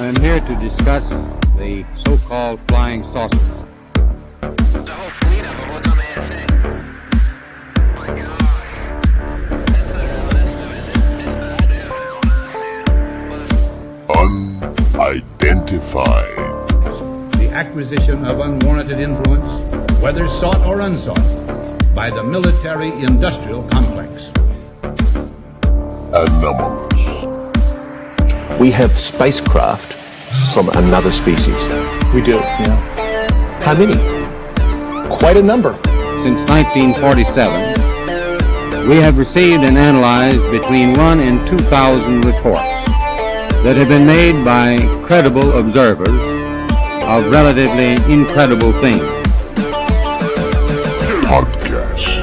I'm here to discuss the so-called flying saucers. The whole fleet of them, what's on the ASA? Oh my God. That's Unidentified. The acquisition of unwarranted influence, whether sought or unsought, by the military-industrial complex. Anomalous. We have spacecraft from another species. We do, yeah. How many? Quite a number. Since 1947, we have received and analyzed between 1 and 2,000 reports that have been made by credible observers of relatively incredible things. Podcast.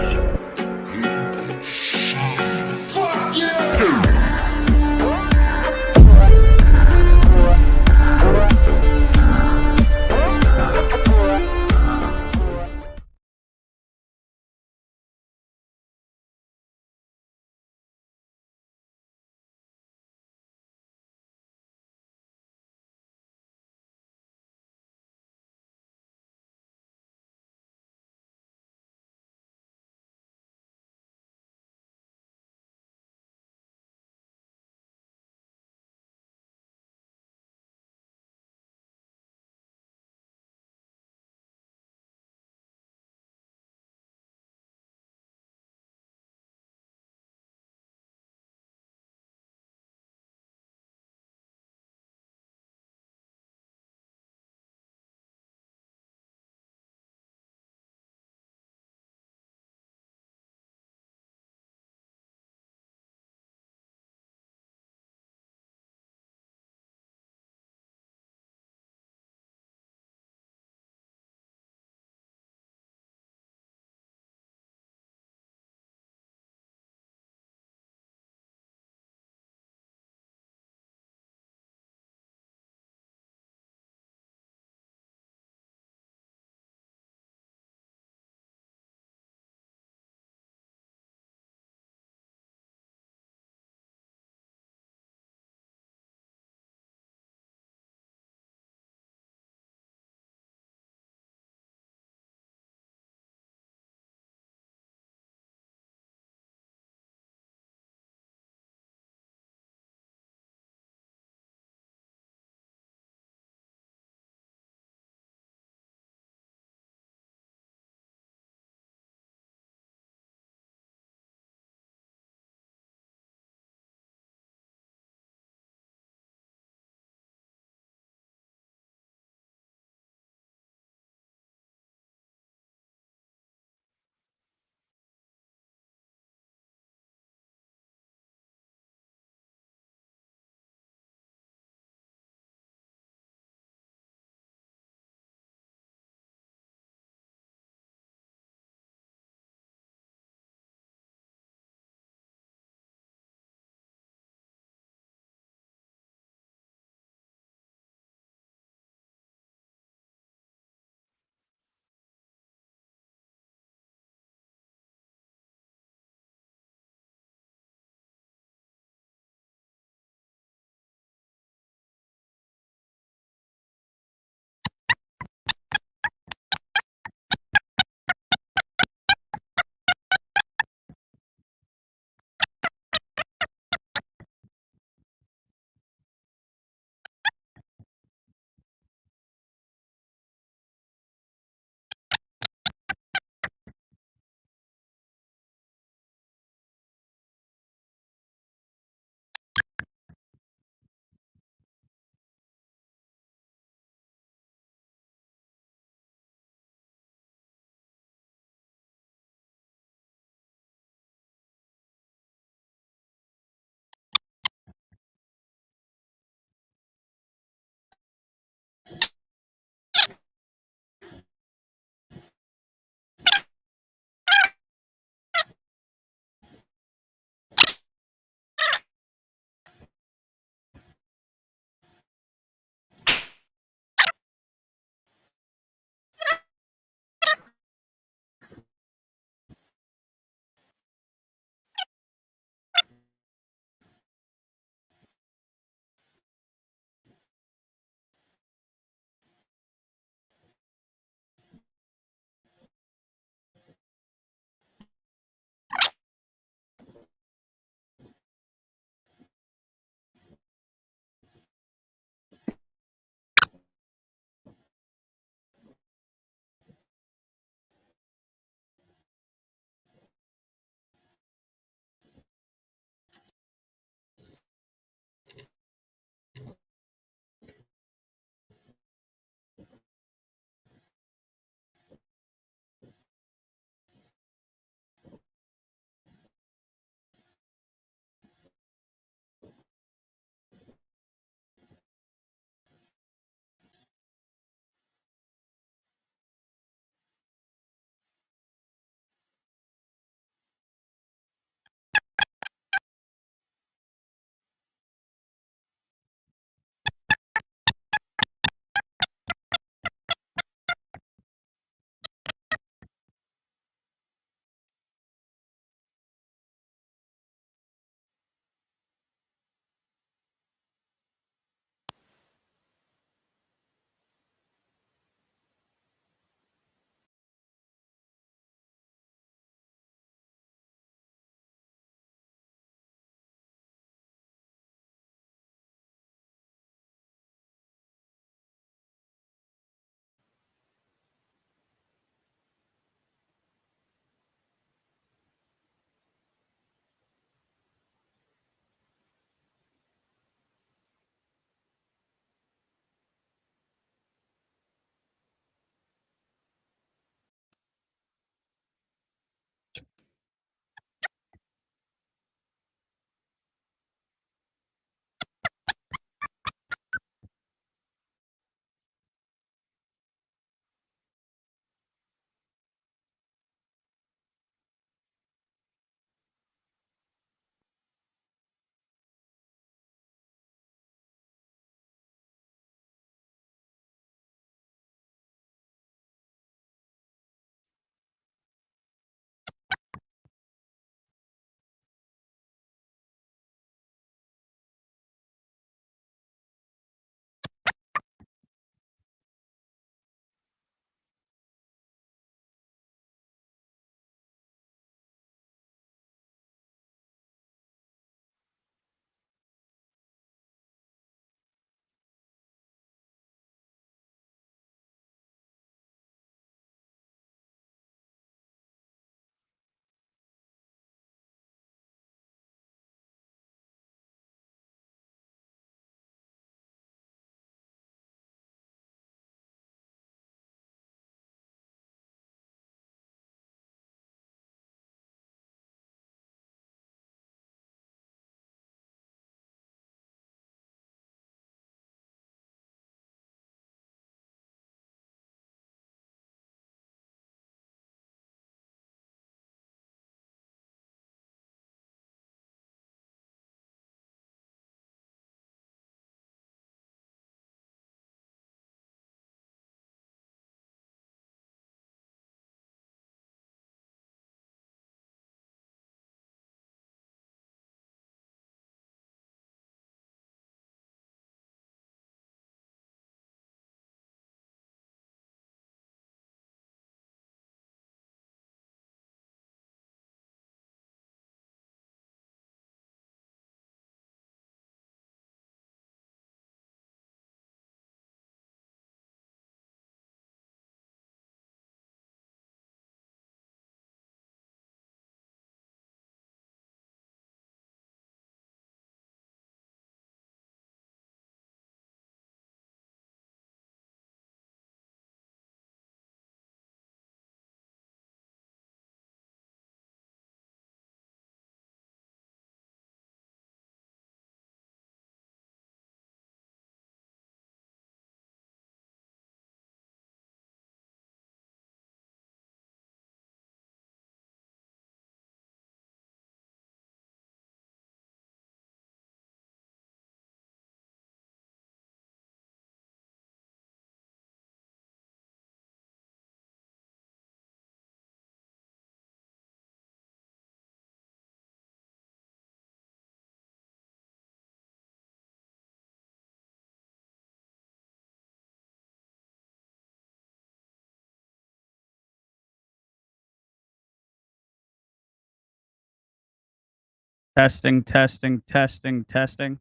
Testing, testing, testing, testing.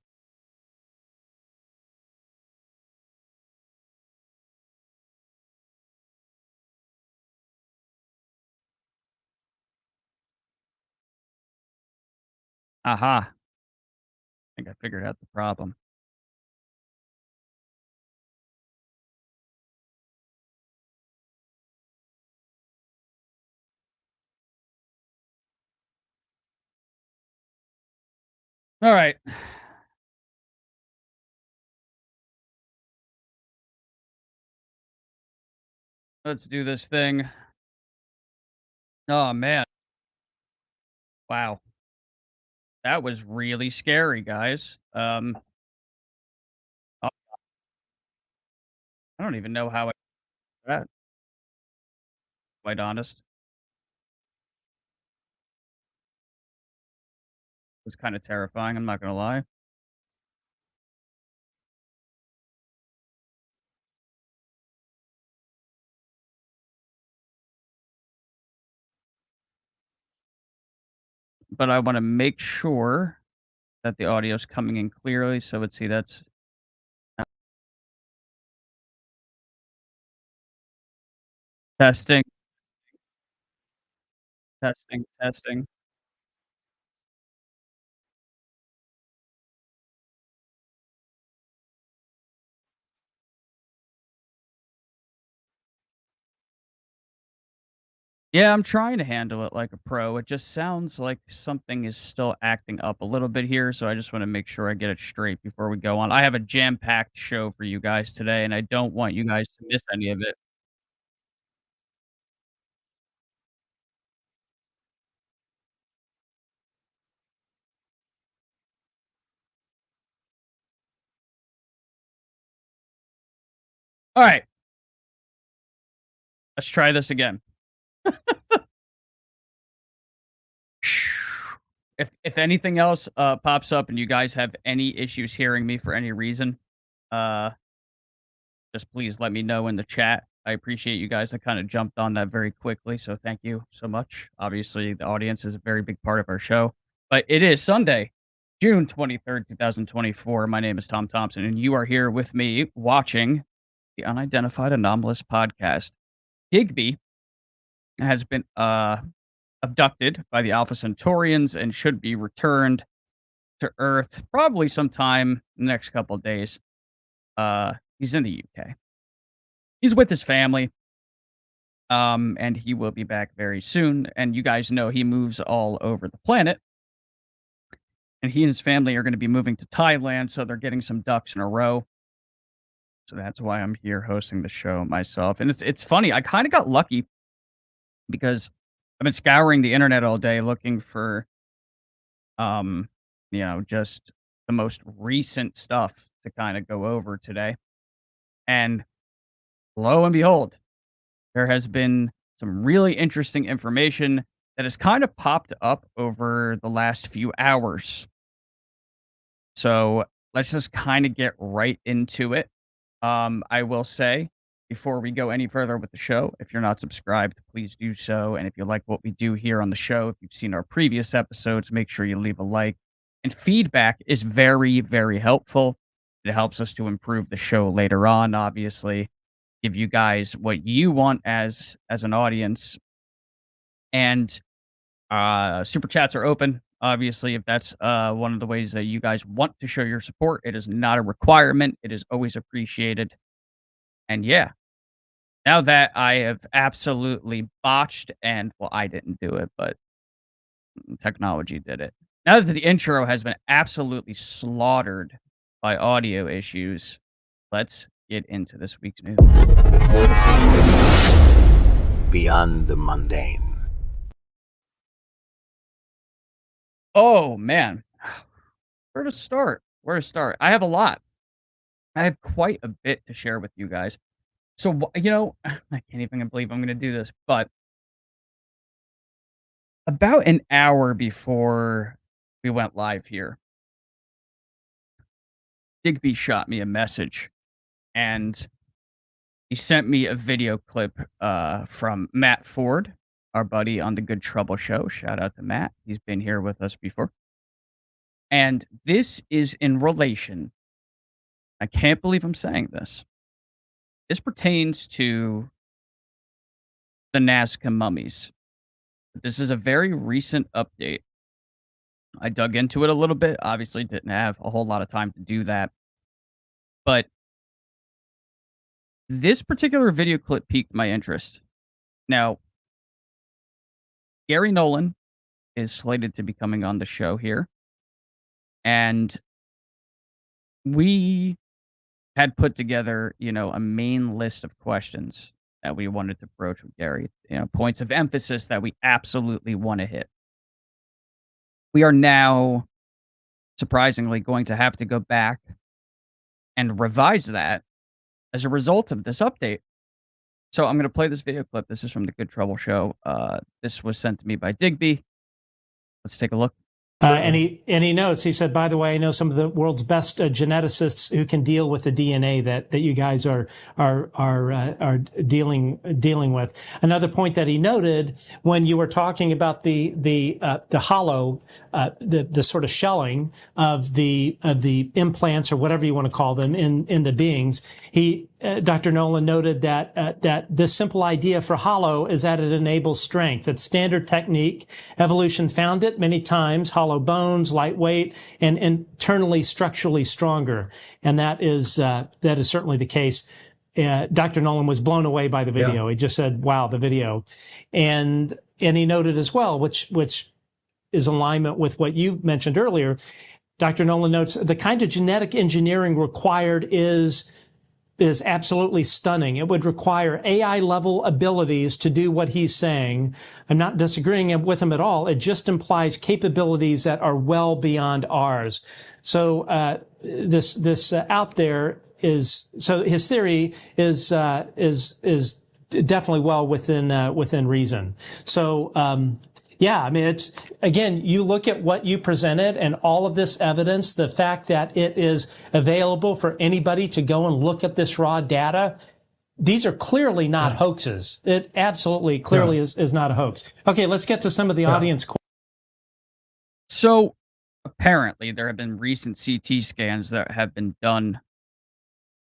Aha. I think I figured out the problem. All right. Let's do this thing. Oh, man. Wow. That was really scary, guys. I I don't even know how I did that, quite honest. It was kinda terrifying, I'm not gonna lie. But I wanna make sure that the audio is coming in clearly, so let's see, that's testing, testing, testing. Yeah, I'm trying to handle it like a pro. It just sounds like something is still acting up a little bit here, so I just wanna make sure I get it straight before we go on. I have a jam-packed show for you guys today, and I don't want you guys to miss any of it. Alright, let's try this again. If anything else, pops up and you guys have any issues hearing me for any reason, uh, just please let me know in the chat. I appreciate you guys. I kinda jumped on that very quickly, so thank you so much. Obviously, the audience is a very big part of our show, but it is Sunday, June 23rd, 2024. My name is Tom Thompson, and you are here with me watching the Unidentified Anomalous Podcast. Digby has been, abducted by the Alpha Centaurians and should be returned to Earth probably sometime in the next couple of days. He's in the UK. He's with his family, and he will be back very soon. And you guys know he moves all over the planet, and he and his family are going to be moving to Thailand, so they're getting some ducks in a row. So that's why I'm here hosting the show myself. And it's funny. I kind of got lucky because I've been scouring the internet all day looking for um, just the most recent stuff to kind of go over today. And lo and behold, there has been some really interesting information that has kind of popped up over the last few hours. So let's just kind of get right into it. I will say before we go any further with the show, if you're not subscribed, please do so. And if you like what we do here on the show, if you've seen our previous episodes, make sure you leave a like. And feedback is very, very helpful. It helps us to improve the show later on, obviously, give you guys what you want as an audience. And super chats are open. Obviously, if that's one of the ways that you guys want to show your support, it is not a requirement. It is always appreciated. And yeah, now that I have absolutely botched and well, I didn't do it, but technology did it. Now that the intro has been absolutely slaughtered by audio issues, let's get into this week's news. Beyond the mundane. Oh man, where to start? Where to start? I have a lot. I have quite a bit to share with you guys. So, I can't even believe I'm going to do this, but about an hour before we went live here, Digby shot me a message and he sent me a video clip from Matt Ford, our buddy on the Good Trouble Show. Shout out to Matt. He's been here with us before. And this is in relation, I can't believe I'm saying this. This pertains to the Nazca mummies. This is a very recent update. I dug into it a little bit. Obviously, didn't have a whole lot of time to do that. But this particular video clip piqued my interest. Now, Gary Nolan is slated to be coming on the show here. And we had put together, a main list of questions that we wanted to broach with Gary, points of emphasis that we absolutely want to hit. We are now, surprisingly, going to have to go back and revise that as a result of this update. So I'm going to play this video clip. This is from the Good Trouble Show. This was sent to me by Digby. Let's take a look. And he notes, he said, by the way, I know some of the world's best geneticists who can deal with the DNA that you guys are dealing with. Another point that he noted when you were talking about the hollow, the sort of shelling of the implants or whatever you want to call them in the beings, Dr. Nolan noted that this simple idea for hollow is that it enables strength. It's standard technique. Evolution found it many times. Hollow bones, lightweight, and internally structurally stronger. And that is certainly the case. Dr. Nolan was blown away by the video. Yeah. He just said, "Wow, the video," and he noted as well, which is alignment with what you mentioned earlier. Dr. Nolan notes the kind of genetic engineering required is absolutely stunning. It would require AI level abilities to do what he's saying. I'm not disagreeing with him at all. It just implies capabilities that are well beyond ours. So this out there is, so his theory is definitely well within reason. So yeah, I mean, it's, again, you look at what you presented and all of this evidence, the fact that it is available for anybody to go and look at this raw data. These are clearly not hoaxes. It absolutely clearly is not a hoax. Okay, let's get to some of the audience questions. So apparently there have been recent CT scans that have been done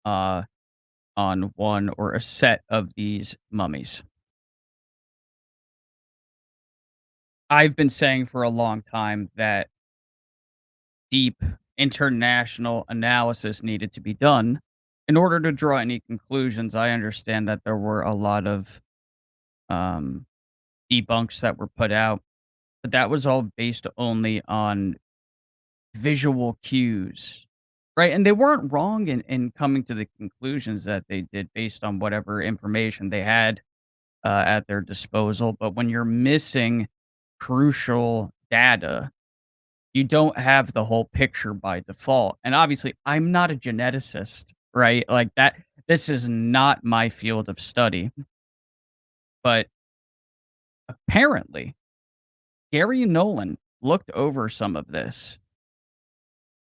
on one or a set of these mummies. I've been saying for a long time that deep international analysis needed to be done in order to draw any conclusions. I understand that there were a lot of debunks that were put out, but that was all based only on visual cues, right? And they weren't wrong in coming to the conclusions that they did based on whatever information they had at their disposal. But when you're missing crucial data, you don't have the whole picture by default. And obviously, I'm not a geneticist, right? Like that, this is not my field of study. But apparently, Gary Nolan looked over some of this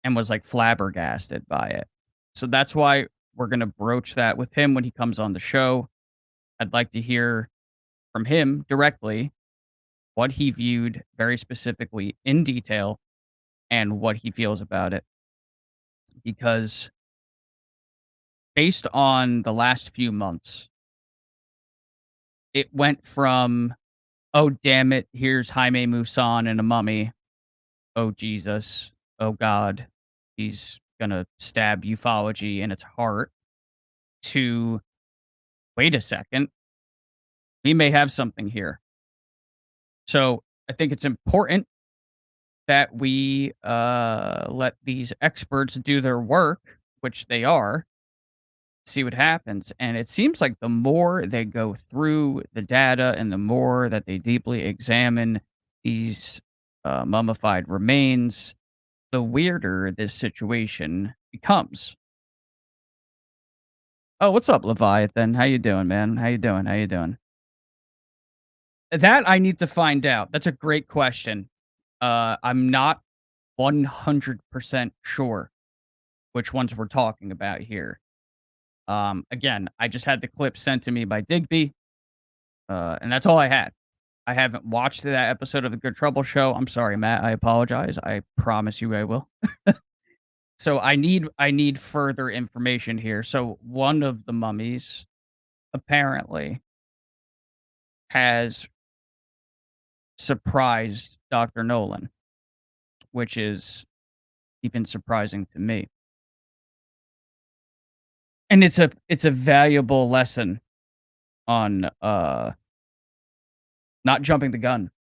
and was like flabbergasted by it. So that's why we're going to broach that with him when he comes on the show. I'd like to hear from him directly what he viewed very specifically in detail and what he feels about it. Because based on the last few months, it went from, oh, damn it, here's Jaime Maussan and a mummy. Oh, Jesus. Oh, God. He's going to stab ufology in its heart. To, wait a second. We may have something here. So I think it's important that we let these experts do their work, which they are, see what happens. And it seems like the more they go through the data and the more that they deeply examine these mummified remains, the weirder this situation becomes. Oh, what's up, Leviathan? How you doing, man? How you doing? That I need to find out. That's a great question. I'm not 100% sure which ones we're talking about here. Again, I just had the clip sent to me by Digby, and that's all I had. I haven't watched that episode of the Good Trouble Show. I'm sorry, Matt. I apologize. I promise you I will. So I need further information here. So one of the mummies apparently has surprised Dr. Nolan, which is even surprising to me. And it's a valuable lesson on not jumping the gun.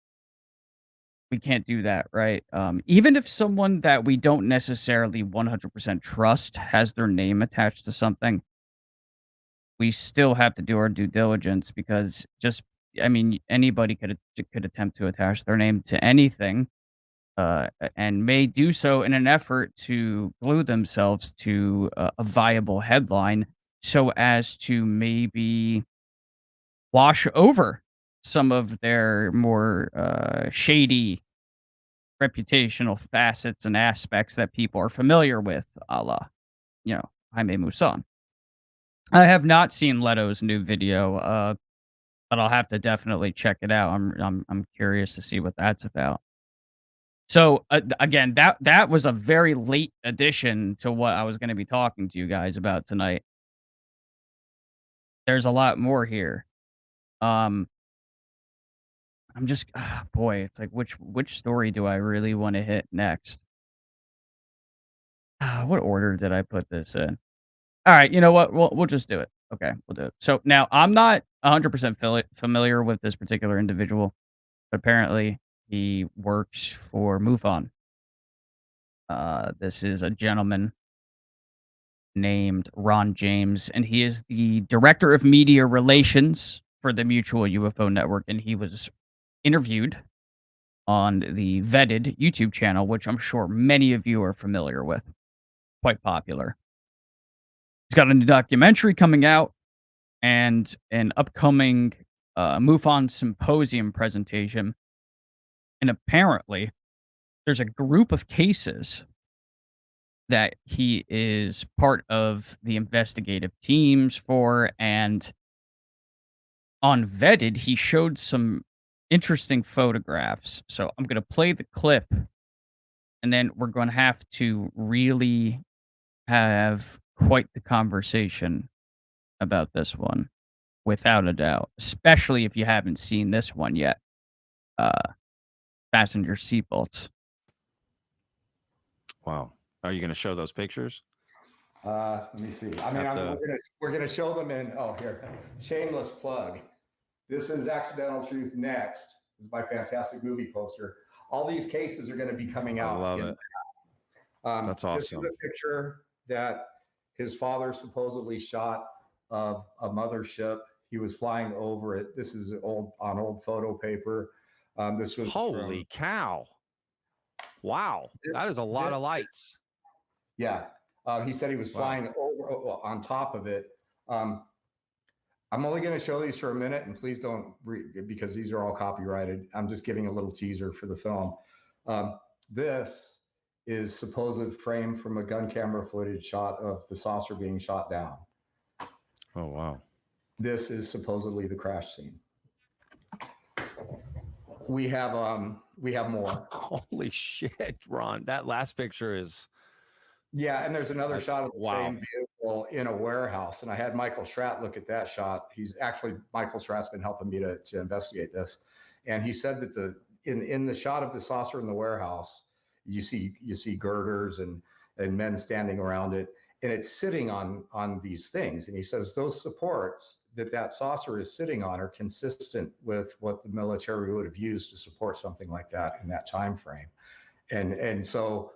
We can't do that, right? Even if someone that we don't necessarily 100% trust has their name attached to something, we still have to do our due diligence because I mean, anybody could attempt to attach their name to anything, and may do so in an effort to glue themselves to a viable headline, so as to maybe wash over some of their more shady reputational facets and aspects that people are familiar with, a la, Jaime Maussan. I have not seen Leto's new video, but I'll have to definitely check it out. I'm curious to see what that's about. So again, that was a very late addition to what I was going to be talking to you guys about tonight. There's a lot more here. I'm just boy, it's like which story do I really want to hit next? What order did I put this in? All right, you know what? We'll just do it. Okay, we'll do it. So now I'm not 100% familiar with this particular individual, but apparently he works for MUFON. This is a gentleman named Ron James, and he is the director of media relations for the Mutual UFO Network, and he was interviewed on the Vetted YouTube channel, which I'm sure many of you are familiar with. Quite popular. He's got a new documentary coming out and an upcoming MUFON symposium presentation. And apparently, there's a group of cases that he is part of the investigative teams for. And on Vetted, he showed some interesting photographs. So I'm going to play the clip, and then we're going to have to really have quite the conversation about this one, without a doubt, especially if you haven't seen this one yet. Fasten your seatbelts. Wow. Are you going to show those pictures? Let me see. I mean, we're gonna show them in. Oh, here, shameless plug. This is Accidental Truth Next. This is my fantastic movie poster. All these cases are going to be coming out. I love it. That's awesome. This is a picture that his father supposedly shot of a mothership. He was flying over it. This is on old photo paper. This was holy cow! Wow, that is a lot of lights. Yeah, he said he was flying over on top of it. I'm only going to show these for a minute, and please don't read because these are all copyrighted. I'm just giving a little teaser for the film. This is supposed frame from a gun camera footage shot of the saucer being shot down. Oh, wow. This is supposedly the crash scene. We have more. Holy shit, Ron. That last picture is... Yeah, and there's another shot of the same vehicle in a warehouse. And I had Michael Schratt look at that shot. Michael Schratt's been helping me to investigate this. And he said that in the shot of the saucer in the warehouse, you see girders and men standing around it, and it's sitting on these things. And he says those supports that saucer is sitting on are consistent with what the military would have used to support something like that in that time frame. And so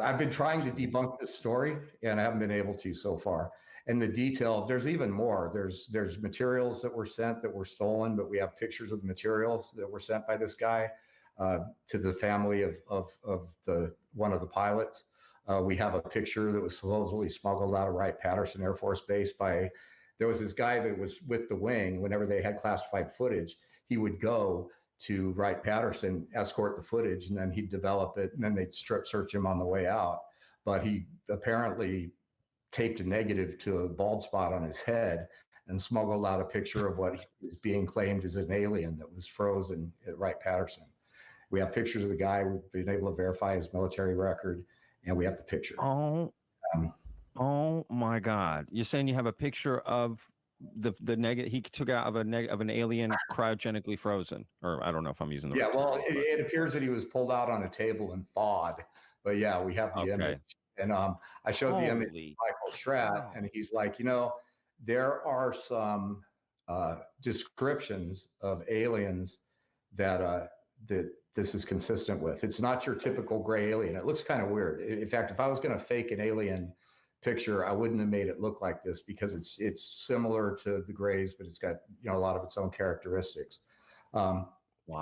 I've been trying to debunk this story, and I haven't been able to so far. And the detail, there's even more. There's materials that were sent that were stolen, but we have pictures of the materials that were sent by this guy to the family of one of the pilots. We have a picture that was supposedly smuggled out of Wright-Patterson Air Force Base there was this guy that was with the wing. Whenever they had classified footage, he would go to Wright-Patterson, escort the footage, and then he'd develop it, and then they'd strip search him on the way out. But he apparently taped a negative to a bald spot on his head and smuggled out a picture of what is being claimed as an alien that was frozen at Wright-Patterson. We have pictures of the guy. We've been able to verify his military record, and we have the picture. Oh my God! You're saying you have a picture of the negative he took out of an alien cryogenically frozen, or I don't know if I'm using the Yeah, right well, term, it appears that he was pulled out on a table and thawed. But yeah, we have the image, and I showed the image to Michael Stratt, and he's like, there are some descriptions of aliens that this is consistent with. It's not your typical gray alien. It looks kind of weird. In fact, if I was going to fake an alien picture, I wouldn't have made it look like this because it's similar to the grays, but it's got a lot of its own characteristics. I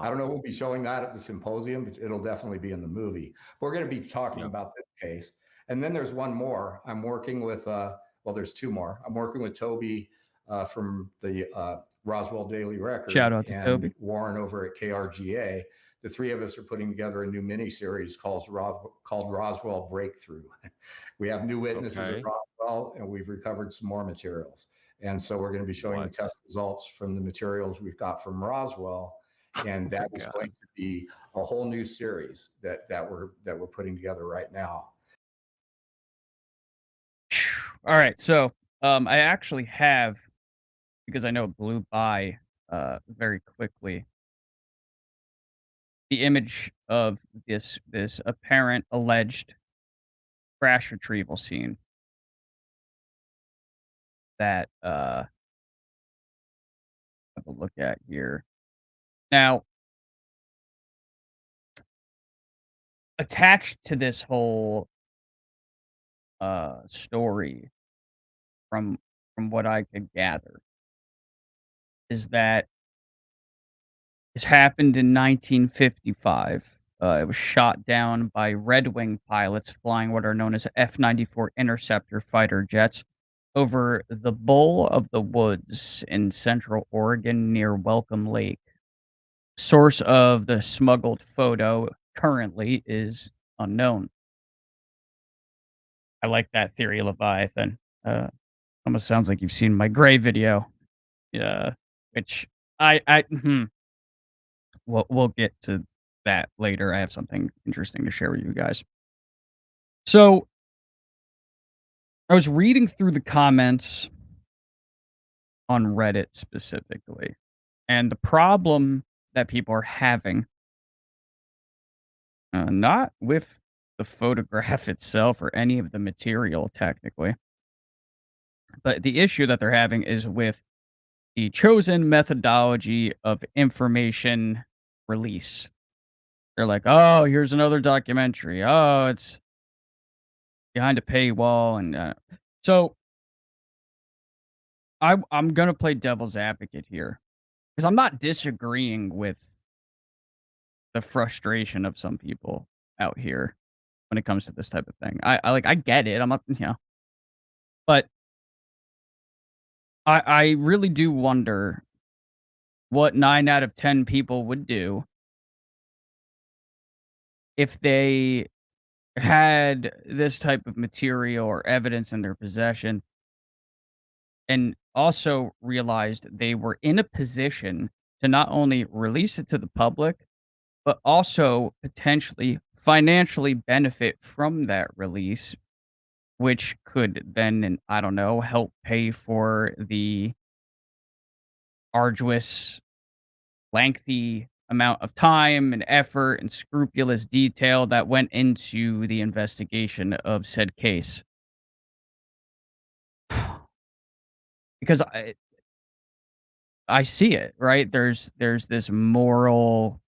don't know if we'll be showing that at the symposium, but it'll definitely be in the movie. We're going to be talking about this case. And then there's one more. I'm working with, there's two more. I'm working with Toby from the Roswell Daily Record. Shout out to and Toby. Warren over at KRGA. The three of us are putting together a new mini-series called Roswell Breakthrough. We have new witnesses at Roswell, and we've recovered some more materials. And so we're going to be showing the test results from the materials we've got from Roswell. And that is going to be a whole new series that we're putting together right now. All right, so I actually have, because I know it blew by very quickly, the image of this apparent alleged crash retrieval scene that have a look at here. Now, attached to this whole story, from what I could gather, is that this happened in 1955. It was shot down by Red Wing pilots flying what are known as F-94 interceptor fighter jets over the Bowl of the Woods in central Oregon near Welcome Lake. Source of the smuggled photo currently is unknown. I like that theory, Leviathan. Almost sounds like you've seen my gray video. Which we'll get to that later. I have something interesting to share with you guys. So, I was reading through the comments on Reddit specifically, and the problem that people are having, not with the photograph itself or any of the material technically, but the issue that they're having is with the chosen methodology of information release. They're like, "Oh, here's another documentary. Oh, it's behind a paywall," and so I'm gonna play devil's advocate here, because I'm not disagreeing with the frustration of some people out here when it comes to this type of thing. I get it. I'm not, but I really do wonder what 9 out of 10 people would do if they had this type of material or evidence in their possession, and also realized they were in a position to not only release it to the public, but also potentially financially benefit from that release, which could then, and I don't know, help pay for the arduous, lengthy amount of time and effort and scrupulous detail that went into the investigation of said case. Because I see it, right? There's this moral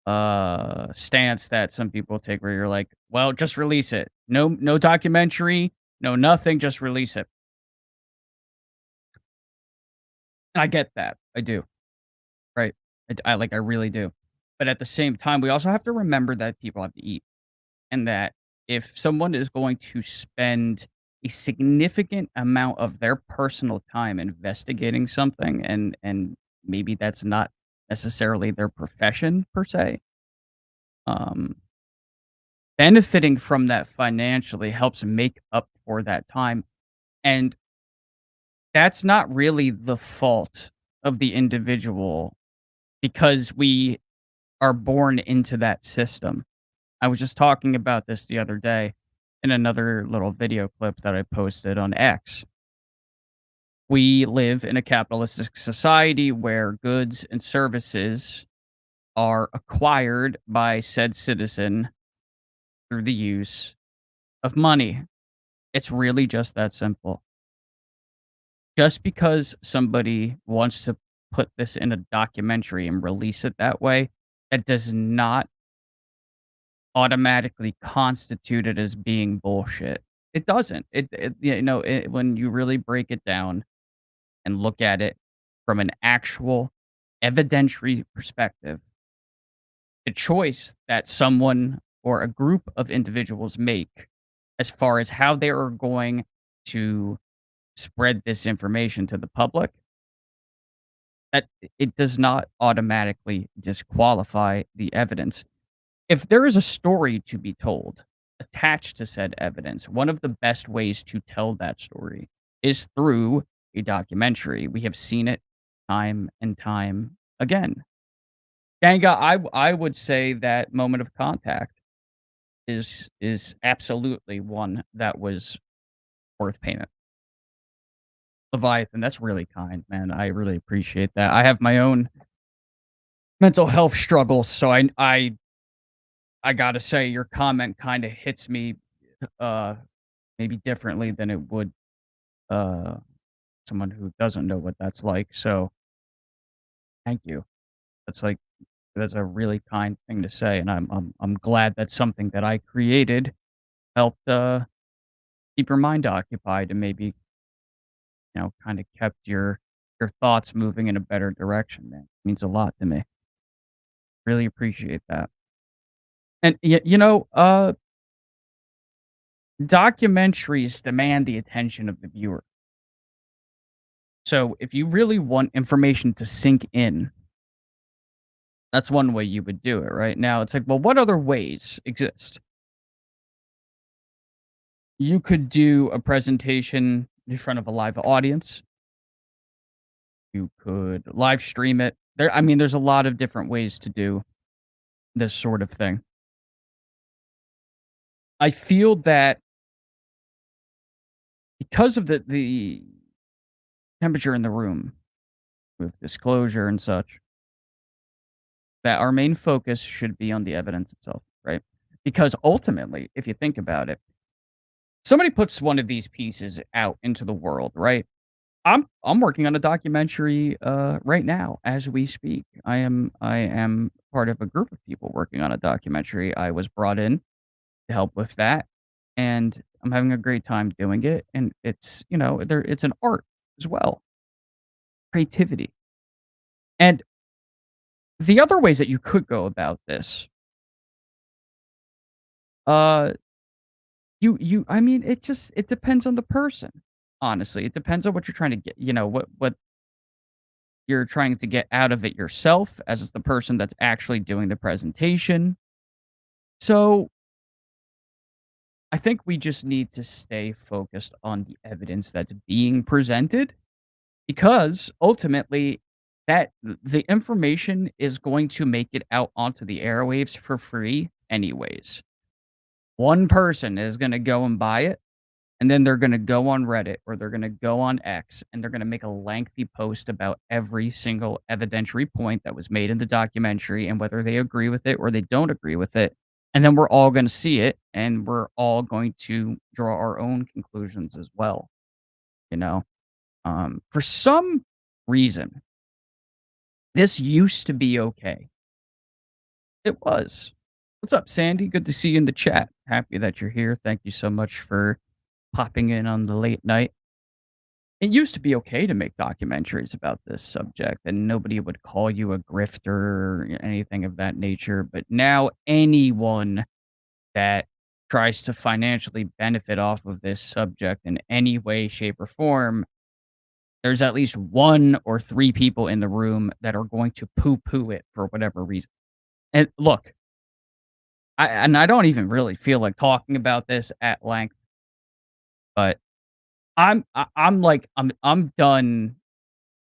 stance that some people take where you're like, well, just release it. No documentary, no nothing, just release it. And I get that. I do. Right. I really do. But at the same time, we also have to remember that people have to eat. And that if someone is going to spend a significant amount of their personal time investigating something, and maybe that's not necessarily their profession per se, um, benefiting from that financially helps make up for that time. And that's not really the fault of the individual because we are born into that system. I was just talking about this the other day in another little video clip that I posted on X. We live in a capitalistic society where goods and services are acquired by said citizen through the use of money. It's really just that simple. Just because somebody wants to put this in a documentary and release it that way, that does not automatically constitute it as being bullshit. It doesn't. When you really break it down and look at it from an actual evidentiary perspective, the choice that someone or a group of individuals make as far as how they are going to spread this information to the public, that it does not automatically disqualify the evidence. If there is a story to be told attached to said evidence, one of the best ways to tell that story is through a documentary. We have seen it time and time again. Ganga, I would say that Moment of Contact is absolutely one that was worth payment. Leviathan, that's really kind, man. I really appreciate that. I have my own mental health struggles, so I gotta say your comment kind of hits me maybe differently than it would uh someone who doesn't know what that's like. So thank you. That's like that's a really kind thing to say, and I'm glad that something that I created helped keep your mind occupied and maybe kind of kept your thoughts moving in a better direction. Man, it means a lot to me. Really appreciate that. And documentaries demand the attention of the viewer. So if you really want information to sink in, that's one way you would do it, right? Now it's like, well, what other ways exist? You could do a presentation in front of a live audience. You could live stream it. There's a lot of different ways to do this sort of thing. I feel that because of the temperature in the room with disclosure and such, that our main focus should be on the evidence itself, right? Because ultimately, if you think about it, somebody puts one of these pieces out into the world, right? I'm working on a documentary right now as we speak. I am part of a group of people working on a documentary. I was brought in to help with that, and I'm having a great time doing it. And it's an art as well, creativity. And the other ways that you could go about this, uh, it depends on the person. Honestly, it depends on what you're trying to get. What you're trying to get out of it yourself as the person that's actually doing the presentation. So I think we just need to stay focused on the evidence that's being presented because ultimately the information is going to make it out onto the airwaves for free anyways. One person is going to go and buy it, and then they're going to go on Reddit or they're going to go on X and they're going to make a lengthy post about every single evidentiary point that was made in the documentary and whether they agree with it or they don't agree with it. And then we're all going to see it and we're all going to draw our own conclusions as well. You know, for some reason, this used to be okay. It was. What's up, Sandy? Good to see you in the chat. Happy that you're here. Thank you so much for popping in on the late night. It used to be okay to make documentaries about this subject, and nobody would call you a grifter or anything of that nature. But now anyone that tries to financially benefit off of this subject in any way, shape, or form, there's at least 1 or 3 people in the room that are going to poo-poo it for whatever reason. And look, I don't even really feel like talking about this at length, but I'm done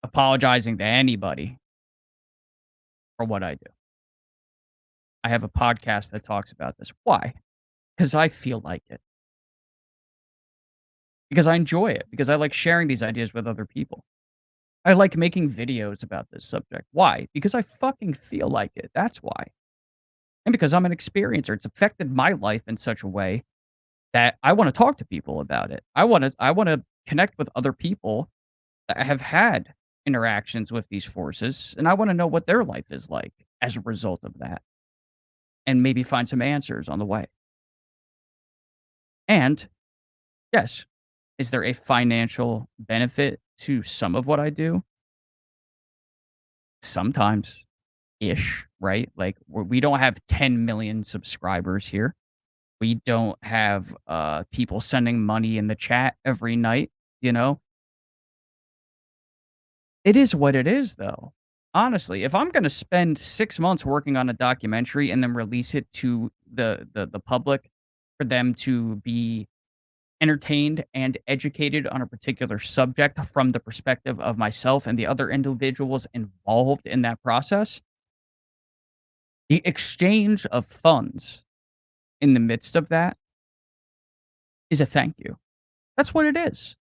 apologizing to anybody for what I do. I have a podcast that talks about this. Why? Because I feel like it. Because I enjoy it. Because I like sharing these ideas with other people. I like making videos about this subject. Why? Because I fucking feel like it. That's why. And because I'm an experiencer. It's affected my life in such a way that I want to talk to people about it. I want to connect with other people that have had interactions with these forces, and I want to know what their life is like as a result of that, and maybe find some answers on the way. And yes, is there a financial benefit to some of what I do? Sometimes ish, right? Like we don't have 10 million subscribers here. We don't have people sending money in the chat every night, you know? It is what it is, though. Honestly, if I'm gonna spend 6 months working on a documentary and then release it to the public for them to be entertained and educated on a particular subject from the perspective of myself and the other individuals involved in that process, the exchange of funds in the midst of that is a thank you. That's what it is.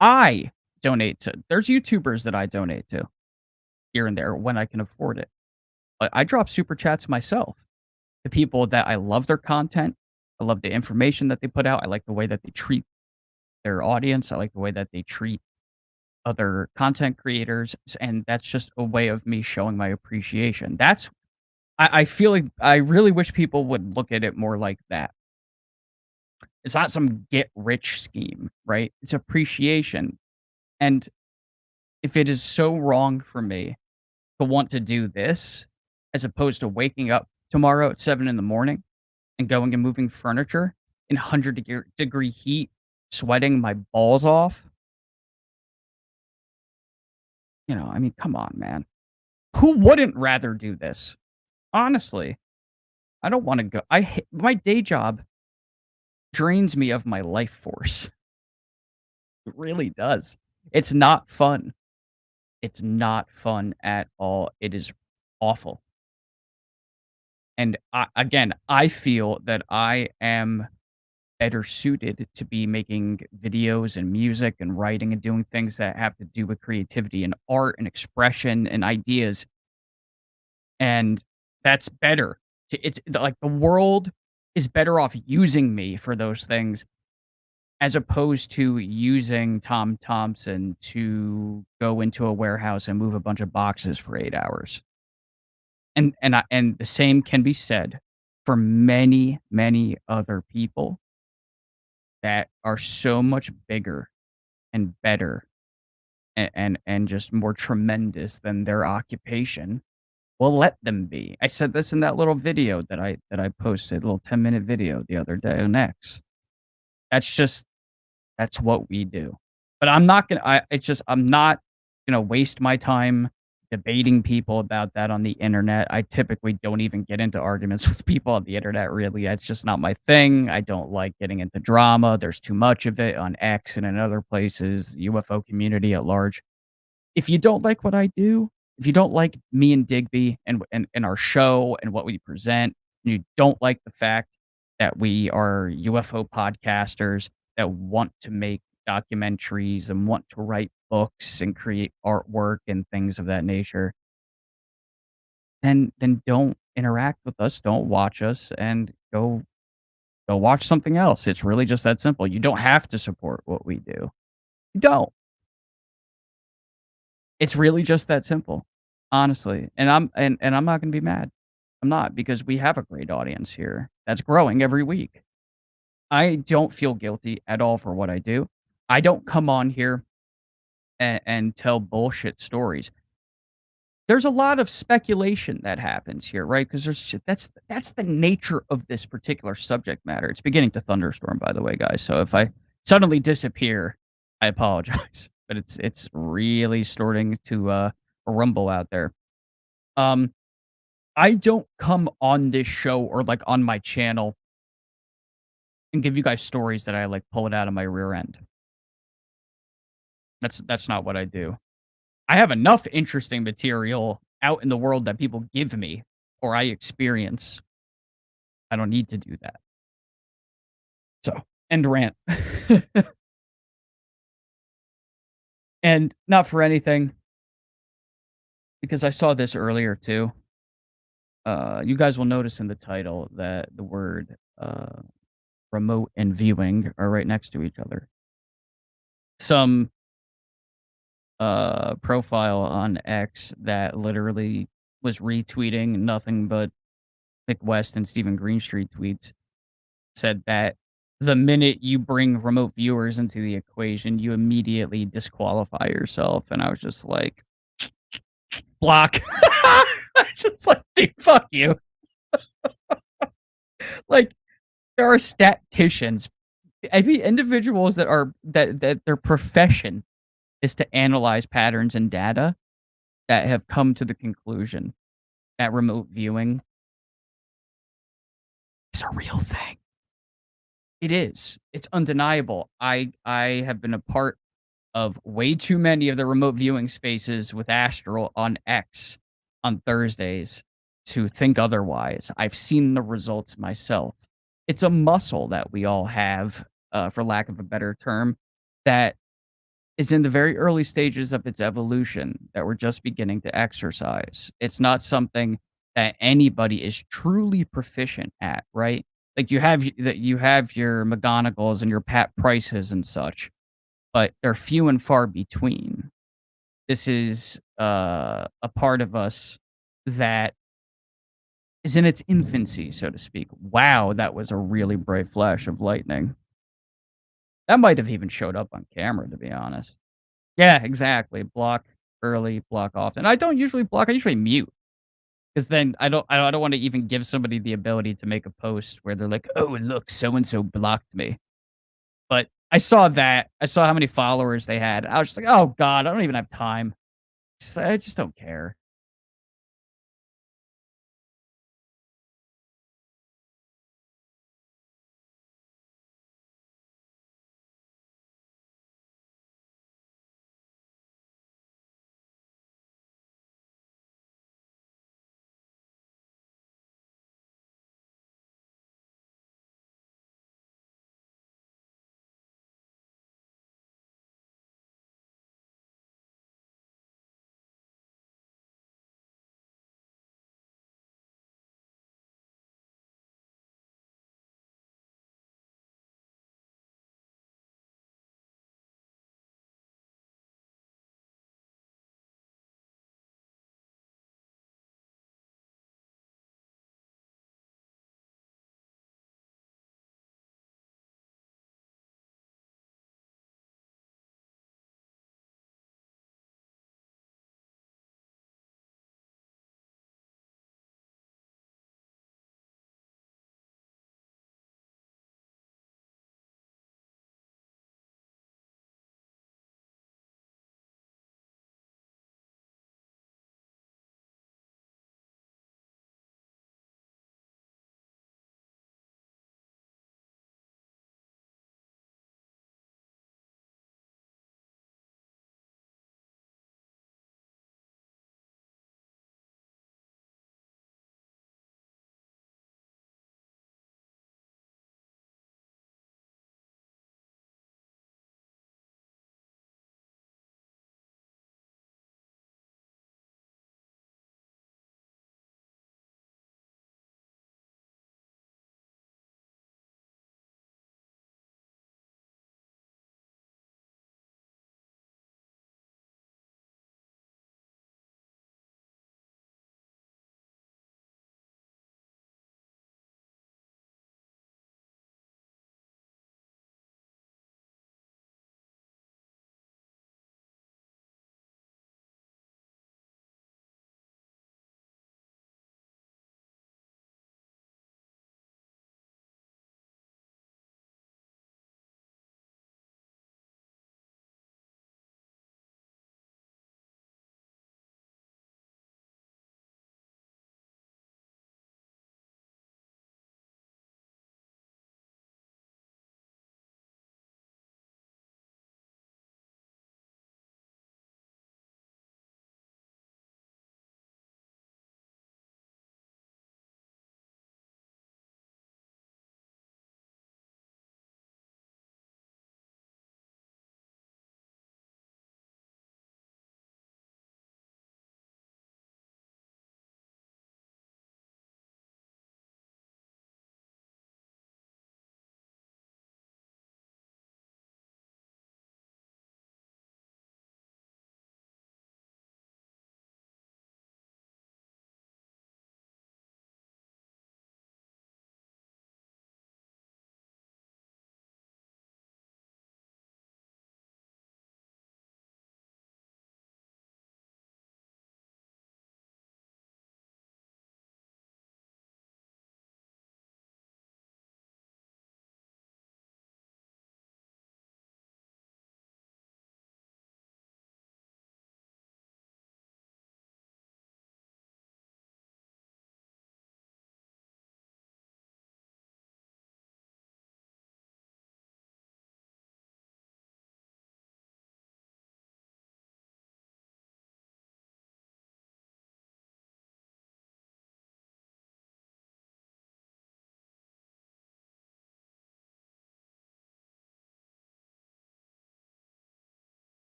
I donate to there's YouTubers that I donate to here and there when I can afford it. But I drop super chats myself to people that I love their content. I love the information that they put out. I like the way that they treat their audience. I like the way that they treat other content creators. And that's just a way of me showing my appreciation. I feel like I really wish people would look at it more like that. It's not some get rich scheme, right? It's appreciation. And if it is so wrong for me to want to do this as opposed to waking up tomorrow at 7 in the morning and going and moving furniture in 100-degree heat, sweating my balls off. I mean, come on, man. Who wouldn't rather do this? Honestly, I don't wanna go my day job drains me of my life force. It really does. It's not fun. It's not fun at all. It is awful. And I feel that I am better suited to be making videos and music and writing and doing things that have to do with creativity and art and expression and ideas. And that's better. It's like the world is better off using me for those things as opposed to using Tom Thompson to go into a warehouse and move a bunch of boxes for 8 hours. And the same can be said for many, many other people that are so much bigger and better and just more tremendous than their occupation. Well, let them be. I said this in that little video that I posted, a little 10-minute video the other day on X. That's what we do. But I'm not gonna waste my time debating people about that on the internet. I typically don't even get into arguments with people on the internet, really. It's just not my thing. I don't like getting into drama. There's too much of it on X and in other places, UFO community at large. If you don't like what I do, if you don't like me and Digby and our show and what we present, and you don't like the fact that we are UFO podcasters that want to make documentaries and want to write books and create artwork and things of that nature, then don't interact with us, don't watch us, and go watch something else. It's really just that simple. You don't have to support what we do. You don't. It's really just that simple, honestly. And I'm not gonna be mad. I'm not, because we have a great audience here that's growing every week. I don't feel guilty at all for what I do. I don't come on here and tell bullshit stories. There's a lot of speculation that happens here, right? Because that's the nature of this particular subject matter. It's beginning to thunderstorm, by the way, guys. So if I suddenly disappear, I apologize. But it's really starting to rumble out there. Um, I don't come on this show or like on my channel and give you guys stories that I like pull it out of my rear end. That's not what I do. I have enough interesting material out in the world that people give me or I experience. I don't need to do that. So, end rant. And not for anything, because I saw this earlier too. You guys will notice in the title that the word remote and viewing are right next to each other. Some profile on X that literally was retweeting nothing but Mick West and Stephen Greenstreet tweets said that the minute you bring remote viewers into the equation, you immediately disqualify yourself. And I was just like, block. I was just like, dude, fuck you. Like, there are statisticians, I mean, individuals that are that their profession is to analyze patterns and data that have come to the conclusion that remote viewing is a real thing. It is. It's undeniable. I have been a part of way too many of the remote viewing spaces with Astral on X on Thursdays to think otherwise. I've seen the results myself. It's a muscle that we all have, for lack of a better term, that is in the very early stages of its evolution that we're just beginning to exercise. It's not something that anybody is truly proficient at, right? Like you have your McGonagalls and your Pat Prices and such, but they're few and far between. This is a part of us that is in its infancy, so to speak. Wow, that was a really bright flash of lightning. That might have even showed up on camera, to be honest. Yeah, exactly. Block early, block often. I don't usually block. I usually mute because then I don't want to even give somebody the ability to make a post where they're like, "Oh, look, so and so blocked me." But I saw that. I saw how many followers they had. I was just like, "Oh God, I don't even have time." I just don't care.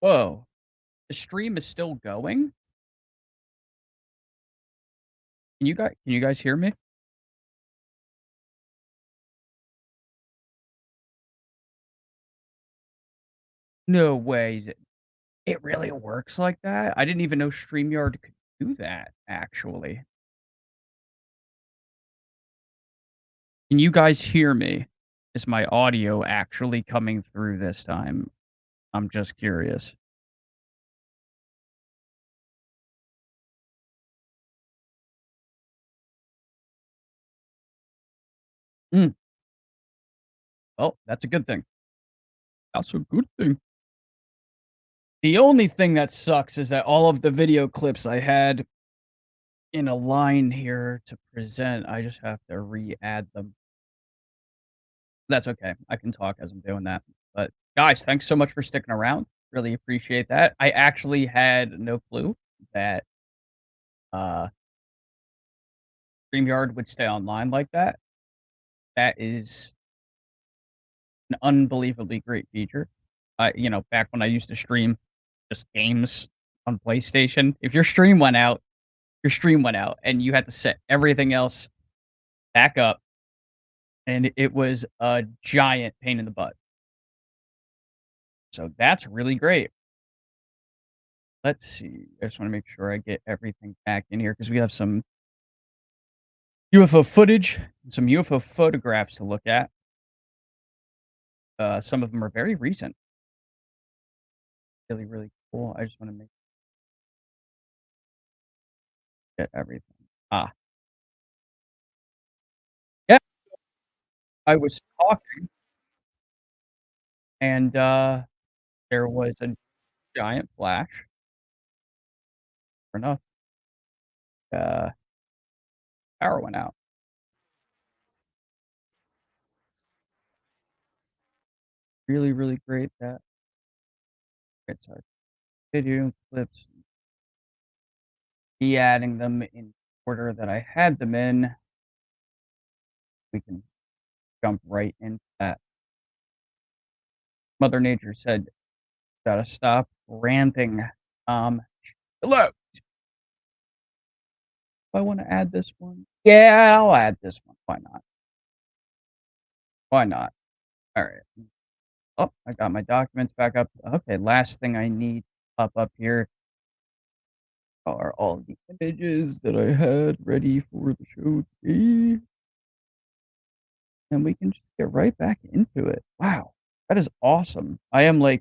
Whoa. The stream is still going? Can you guys hear me? No ways. It really works like that? I didn't even know StreamYard could do that, actually. Can you guys hear me? Is my audio actually coming through this time? I'm just curious. Mm. Well, that's a good thing. That's a good thing. The only thing that sucks is that all of the video clips I had in a line here to present, I just have to re-add them. That's okay. I can talk as I'm doing that. But guys, thanks so much for sticking around. Really appreciate that. I actually had no clue that uh StreamYard would stay online like that. That is an unbelievably great feature. Back when I used to stream just games on PlayStation, if your stream went out, your stream went out, and you had to set everything else back up, and it was a giant pain in the butt. So that's really great. Let's see. I just want to make sure I get everything back in here because we have some UFO footage, some UFO photographs to look at. Some of them are very recent. Really, really cool. I just want to get everything. Ah, yeah. I was talking, and there was a giant flash. Sure enough, uh, power went out. Really, really great that. It's our video clips. Be adding them in order that I had them in. We can jump right into that. Mother Nature said, "Gotta stop ranting." Hello. Do I want to add this one? Yeah, I'll add this one. Why not? Why not? All right. Oh, I got my documents back up. Okay, last thing I need to pop up here are all the images that I had ready for the show today. And we can just get right back into it. Wow, that is awesome. I'm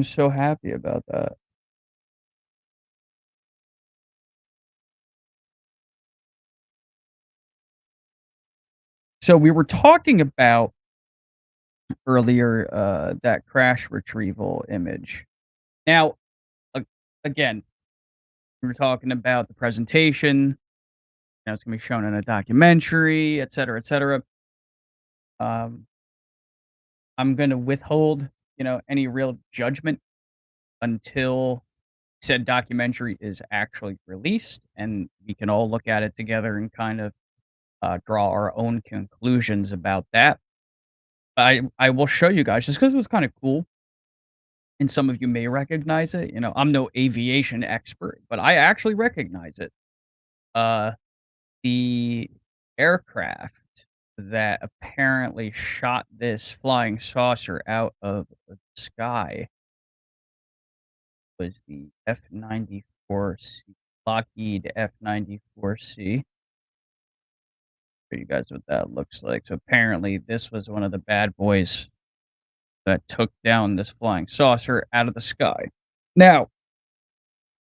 so happy about that. So we were talking about earlier that crash retrieval image. Now, again, we were talking about the presentation. It's gonna be shown in a documentary, et cetera, et cetera. Um, I'm gonna withhold, any real judgment until said documentary is actually released, and we can all look at it together and kind of draw our own conclusions about that. I will show you guys just because it was kind of cool, and some of you may recognize it. I'm no aviation expert, but I actually recognize it. Uh, the aircraft that apparently shot this flying saucer out of the sky was the F-94C, Lockheed F-94C. Show you guys what that looks like. So apparently this was one of the bad boys that took down this flying saucer out of the sky. Now,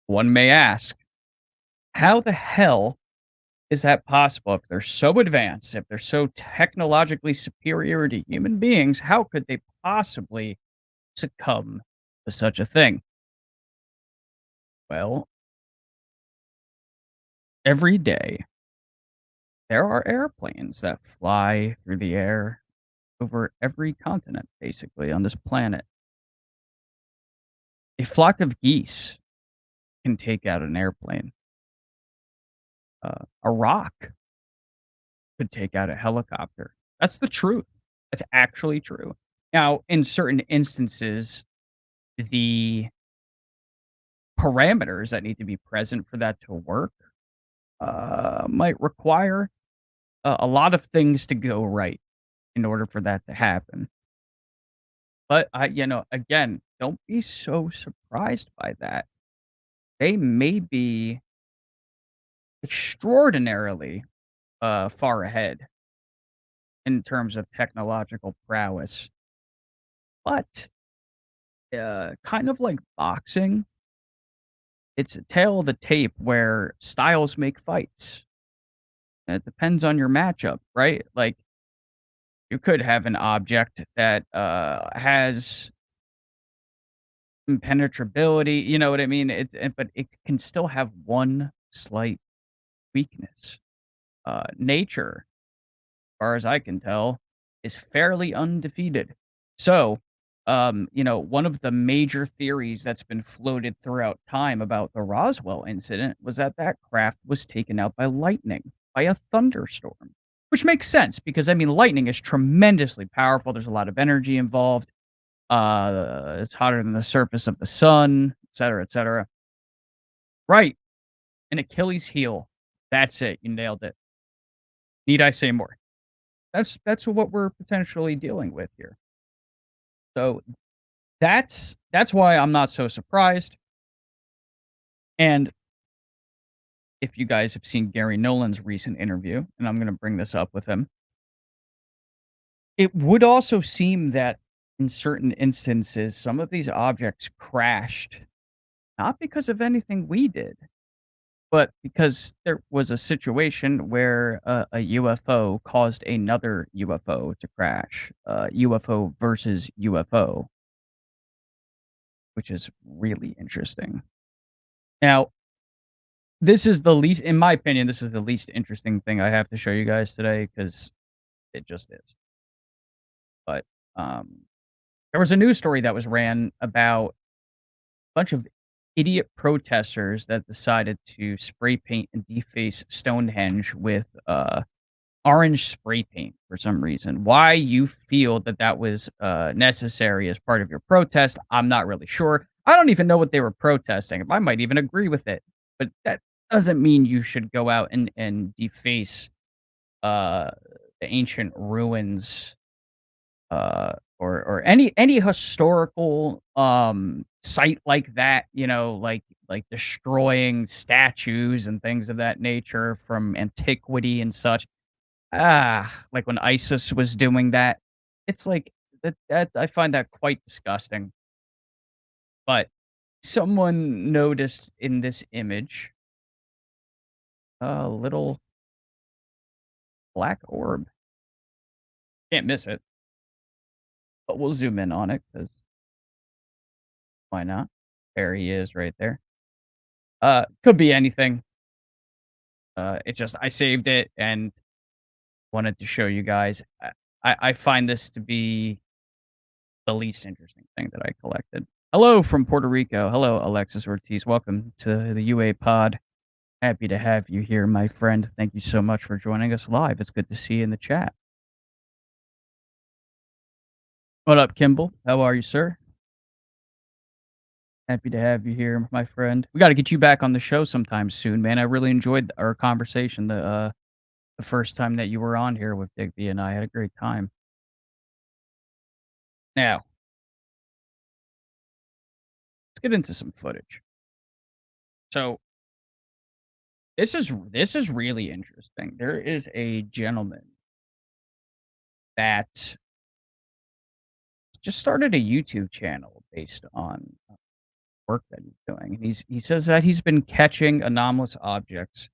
one may ask, how the hell is that possible? If they're so advanced, if they're so technologically superior to human beings, how could they possibly succumb to such a thing? Well, every day there are airplanes that fly through the air over every continent, basically, on this planet. A flock of geese can take out an airplane. A rock could take out a helicopter. That's the truth. That's actually true. Now, in certain instances, the parameters that need to be present for that to work might require a lot of things to go right in order for that to happen. But again, don't be so surprised by that. They may be extraordinarily far ahead in terms of technological prowess, but kind of like boxing, it's a tale of the tape where styles make fights. And it depends on your matchup, right? Like you could have an object that has impenetrability, you know what I mean? But it can still have one slight weakness. Nature, as far as I can tell, is fairly undefeated. So, one of the major theories that's been floated throughout time about the Roswell incident was that that craft was taken out by lightning, by a thunderstorm, which makes sense because, I mean, lightning is tremendously powerful. There's a lot of energy involved. It's hotter than the surface of the sun, et cetera, et cetera. Right. An Achilles heel. That's it. You nailed it. Need I say more? That's what we're potentially dealing with here. So that's why I'm not so surprised. And if you guys have seen Gary Nolan's recent interview, and I'm going to bring this up with him, it would also seem that in certain instances, some of these objects crashed not because of anything we did, but because there was a situation where a UFO caused another UFO to crash, UFO versus UFO, which is really interesting. Now, this is the least, in my opinion, this is the least interesting thing I have to show you guys today because it just is. But um, there was a news story that was ran about a bunch of idiot protesters that decided to spray paint and deface Stonehenge with orange spray paint for some reason. Why you feel that that was necessary as part of your protest, I'm not really sure. I don't even know what they were protesting. I might even agree with it, but that doesn't mean you should go out and deface uh, the ancient ruins or any historical site like that. Like destroying statues and things of that nature from antiquity and such. Like when ISIS was doing that, it's like that I find that quite disgusting. But someone noticed in this image a little black orb. Can't miss it, but we'll zoom in on it because why not? There he is right there. Could be anything. It just I saved it and wanted to show you guys. I find this to be the least interesting thing that I collected. Hello from Puerto Rico. Hello, Alexis Ortiz. Welcome to the UA pod. Happy to have you here, my friend. Thank you so much for joining us live. It's good to see you in the chat. What up, Kimball? How are you, sir? Happy to have you here, my friend. We got to get you back on the show sometime soon, man. I really enjoyed our conversation the first time that you were on here with Digby, and I had a great time. Now, let's get into some footage. So this is really interesting. There is a gentleman that just started a YouTube channel based on work that he's doing. And he says that he's been catching anomalous objects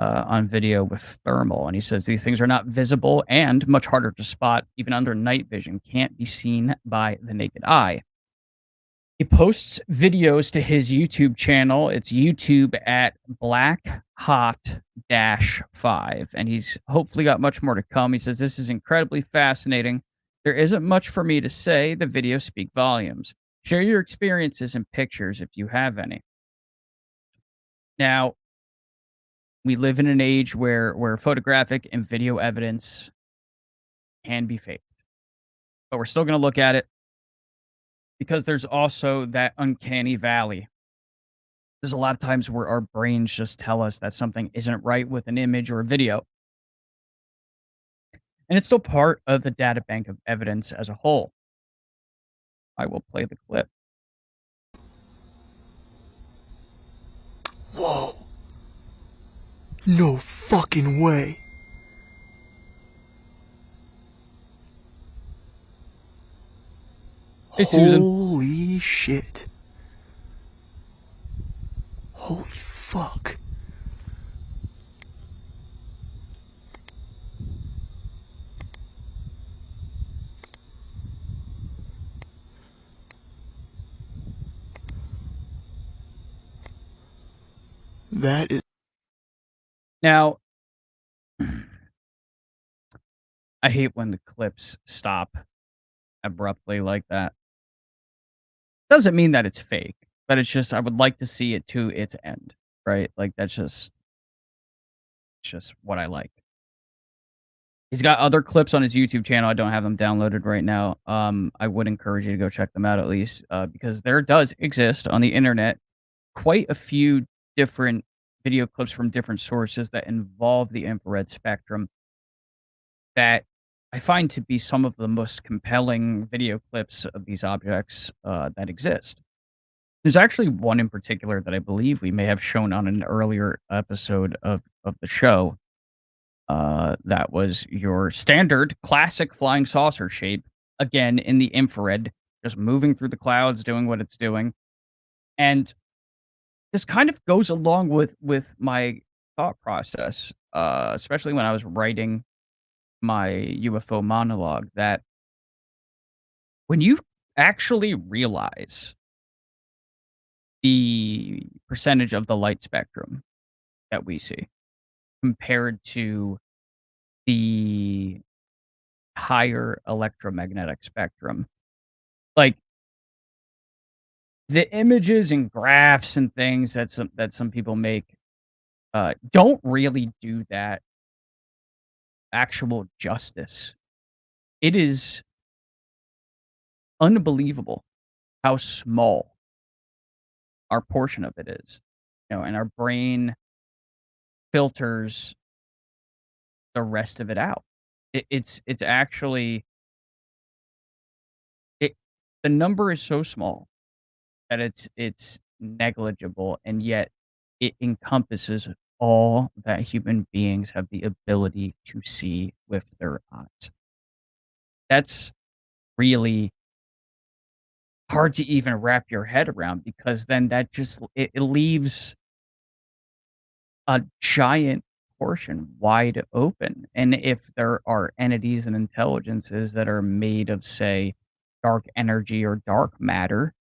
on video with thermal, and he says these things are not visible and much harder to spot even under night vision. Can't be seen by the naked eye. He posts videos to his YouTube channel. It's YouTube at Black Hot 5, and he's hopefully got much more to come. He says, this is incredibly fascinating. There isn't much for me to say. The videos speak volumes. Share your experiences and pictures if you have any. Now, we live in an age where photographic and video evidence can be faked. but we're still going to look at it because there's also that uncanny valley. There's a lot of times where our brains just tell us that something isn't right with an image or a video. And it's still part of the data bank of evidence as a whole. I will play the clip. Whoa. No fucking way. Hey, Susan. Holy shit. Holy fuck. That is. Now, I hate when the clips stop abruptly like that. Doesn't mean that it's fake, but it's just I would like to see it to its end, right? Like that's just what I like. He's got other clips on his YouTube channel. I don't have them downloaded right now. I would encourage you to go check them out at least, because there does exist on the internet quite a few different video clips from different sources that involve the infrared spectrum that I find to be some of the most compelling video clips of these objects that exist. There's actually one in particular that I believe we may have shown on an earlier episode of the show. That was your standard classic flying saucer shape, again in the infrared, just moving through the clouds, doing what it's doing. And this kind of goes along with my thought process, especially when I was writing my UFO monologue, that when you actually realize the percentage of the light spectrum that we see compared to the higher electromagnetic spectrum, like the images and graphs and things that some people make don't really do that actual justice. It is unbelievable how small our portion of it is, and our brain filters the rest of it out. It's actually the number is so small that it's negligible, and yet it encompasses all that human beings have the ability to see with their eyes. That's really hard to even wrap your head around, because then that just it leaves a giant portion wide open. And if there are entities and intelligences that are made of, say, dark energy or dark matter,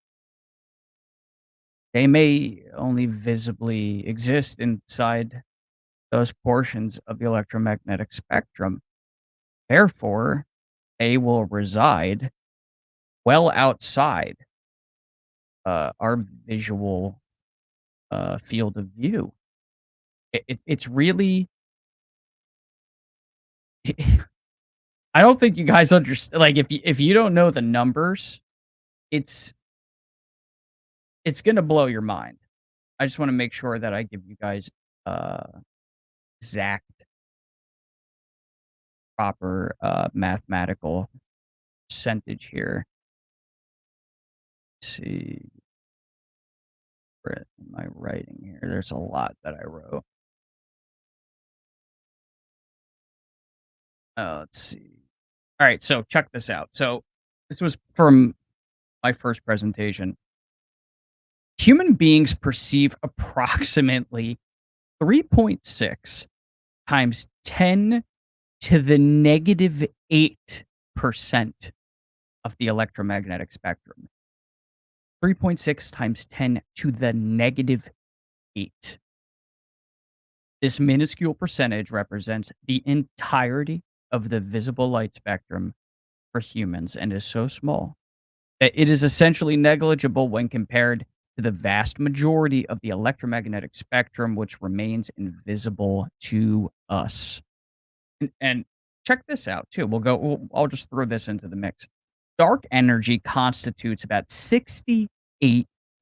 they may only visibly exist inside those portions of the electromagnetic spectrum. Therefore, they will reside well outside our visual field of view. It's really. I don't think you guys understand. Like, if you don't know the numbers, it's gonna blow your mind. I just want to make sure that I give you guys exact, proper mathematical percentage here. Let's see. Where am I writing here? There's a lot that I wrote. Let's see. All right, so check this out. So this was from my first presentation. Human beings perceive approximately 3.6 times 10 to the negative 8% of the electromagnetic spectrum. 3.6 times 10 to the negative 8. This minuscule percentage represents the entirety of the visible light spectrum for humans and is so small that it is essentially negligible when compared to the vast majority of the electromagnetic spectrum, which remains invisible to us. And check this out too. I'll just throw this into the mix. Dark energy constitutes about 68%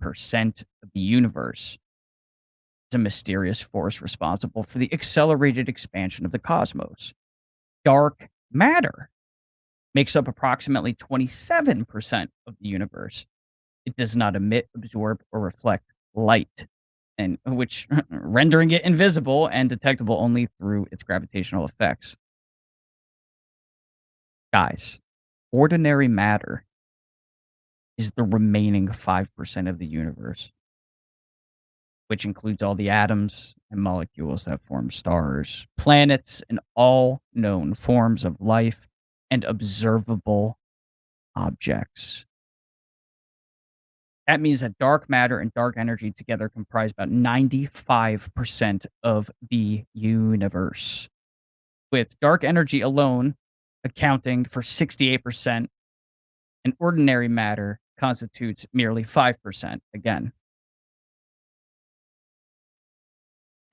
of the universe. It's a mysterious force responsible for the accelerated expansion of the cosmos. Dark matter makes up approximately 27% of the universe. It does not emit, absorb, or reflect light, and which rendering it invisible and detectable only through its gravitational effects. Guys, ordinary matter is the remaining 5% of the universe, which includes all the atoms and molecules that form stars, planets, and all known forms of life and observable objects. That means that dark matter and dark energy together comprise about 95% of the universe, with dark energy alone accounting for 68%, and ordinary matter constitutes merely 5%. Again,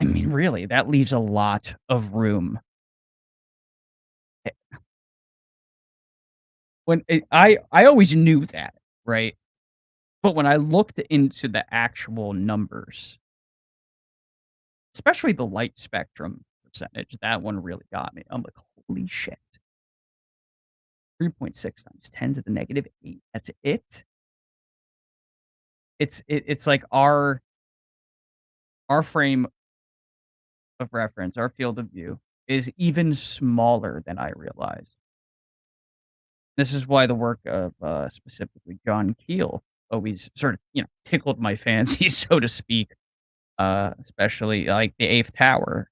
I mean, really, that leaves a lot of room. I always knew that, right? But when I looked into the actual numbers, especially the light spectrum percentage, that one really got me. I'm like, holy shit. 3.6 times 10 to the negative 8. That's it? It's like our frame of reference, our field of view is even smaller than I realized. This is why the work of, specifically John Keel always sort of, tickled my fancy, so to speak, especially, like, The Eighth Tower,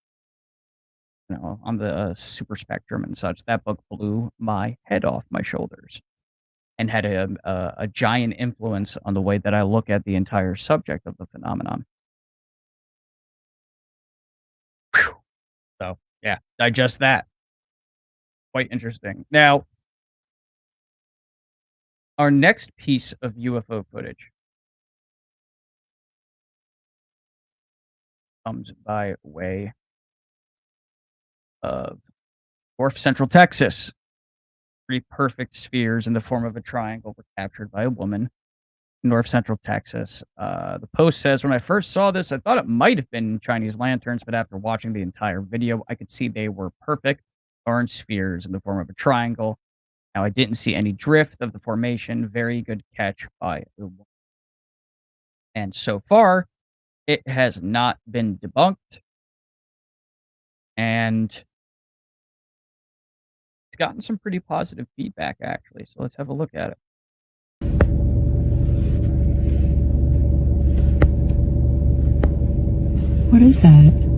on the, super spectrum and such. That book blew my head off my shoulders and had a giant influence on the way that I look at the entire subject of the phenomenon. Whew. So, yeah, digest that. Quite interesting. Now our next piece of UFO footage comes by way of North Central Texas. 3 perfect spheres in the form of a triangle were captured by a woman in North Central Texas. The post says, "When I first saw this, I thought it might have been Chinese lanterns, but after watching the entire video, I could see they were perfect orange spheres in the form of a triangle. Now, I didn't see any drift of the formation. Very good catch by the woman." And so far, it has not been debunked. And it's gotten some pretty positive feedback, actually. So let's have a look at it. What is that?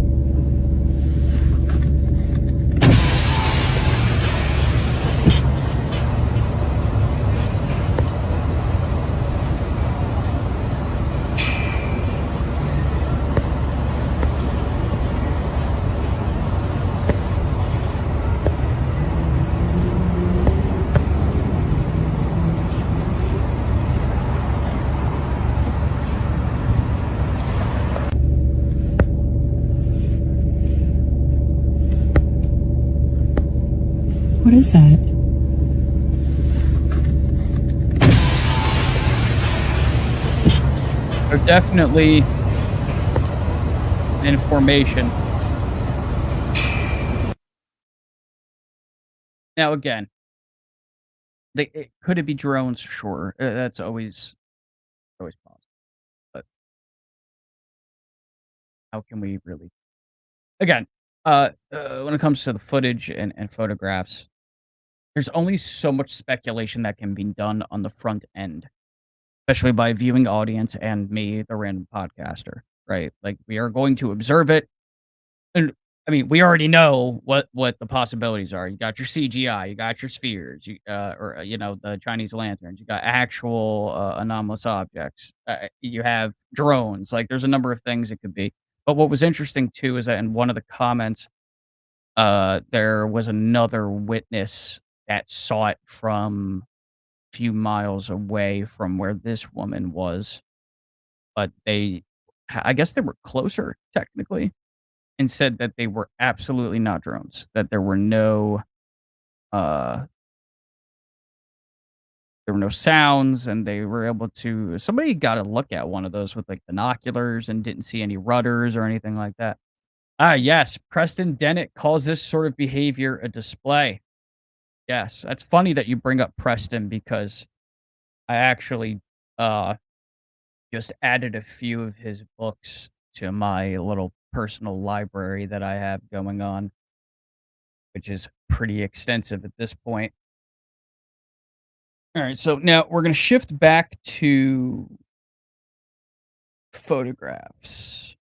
What is that? They're definitely an information. Now, again, could it be drones? Sure. That's always possible. But how can we really? Again, when it comes to the footage and photographs, there's only so much speculation that can be done on the front end, especially by viewing audience and me, the random podcaster, right? Like, we are going to observe it. And I mean, we already know what the possibilities are. You got your CGI, you got your spheres, the Chinese lanterns, you got actual anomalous objects. You have drones. Like, there's a number of things it could be. But what was interesting too is that in one of the comments, there was another witness that saw it from a few miles away from where this woman was, but I guess they were closer technically, and said that they were absolutely not drones, that there were no, uh there were no sounds, and they were able to somebody got a look at one of those with, like, binoculars and didn't see any rudders or anything like that. Ah, yes, Preston Dennett calls this sort of behavior a display. Yes, that's funny that you bring up Preston because I actually, uh, just added a few of his books to my little personal library that I have going on, which is pretty extensive at this point. Alright, so now we're gonna shift back to photographs.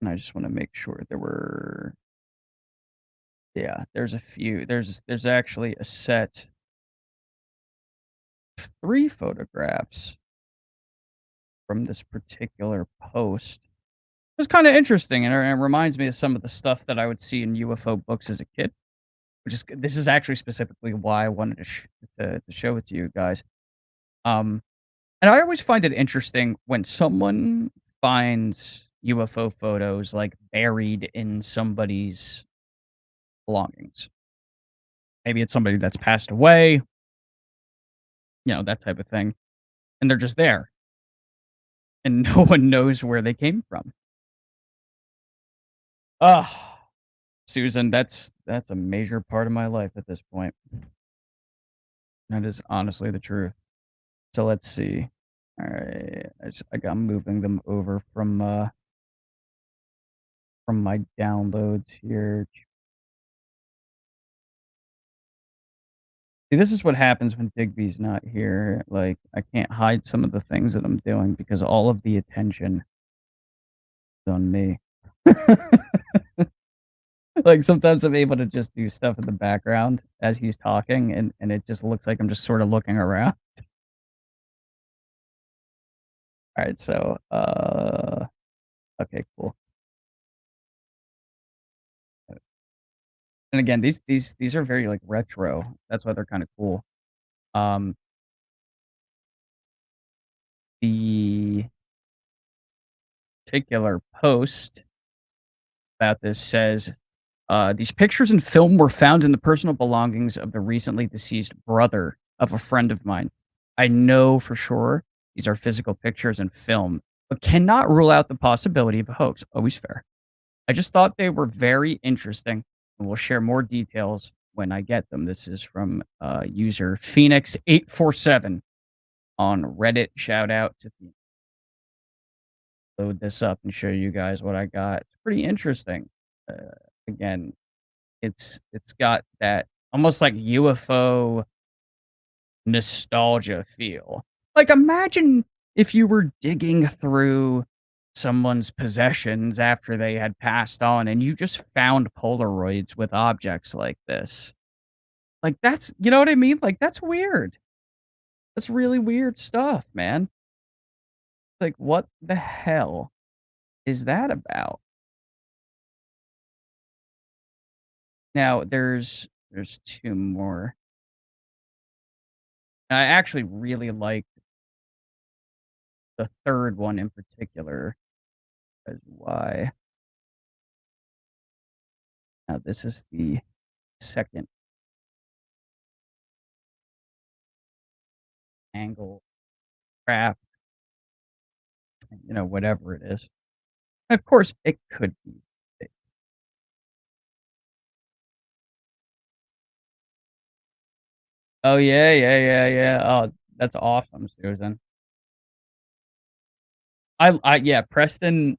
And I just wanna make sure there were yeah, there's a few. There's actually a set of 3 photographs from this particular post. It's kinda interesting, and it reminds me of some of the stuff that I would see in UFO books as a kid, which is this is actually specifically why I wanted to show it to you guys. Um, and I always find it interesting when someone finds UFO photos, like, buried in somebody's belongings. Maybe it's somebody that's passed away, that type of thing, and they're just there, and no one knows where they came from. Ugh, Susan, that's a major part of my life at this point. That is honestly the truth. So let's see. Alright, I got moving them over from my downloads here. See, this is what happens when Digby's not here. Like, I can't hide some of the things that I'm doing because all of the attention is on me. Like, sometimes I'm able to just do stuff in the background as he's talking, and it just looks like I'm just sorta looking around. Alright, so, okay, cool. And again, these are very, like, retro. That's why they're kinda cool. Um the particular post about this says, "These pictures and film were found in the personal belongings of the recently deceased brother of a friend of mine. I know for sure these are physical pictures and film, but cannot rule out the possibility of a hoax." Always fair. "I just thought they were very interesting, and we'll share more details when I get them." This is from, user Phoenix847 on Reddit. Shout out to Phoenix. Load this up and show you guys what I got. It's pretty interesting. Again, it's got that almost like UFO nostalgia feel. Like, imagine if you were digging through someone's possessions after they had passed on and you just found Polaroids with objects like this. Like, that's you know what I mean? Like, that's weird. That's really weird stuff, man. Like, what the hell is that about? Now, there's 2 more. I actually really like the 3rd one in particular. As why. Now, this is the 2nd angle craft, whatever it is. Of course, it could be fake. Oh, yeah, yeah, yeah, yeah. Oh, that's awesome, Susan. Yeah, Preston's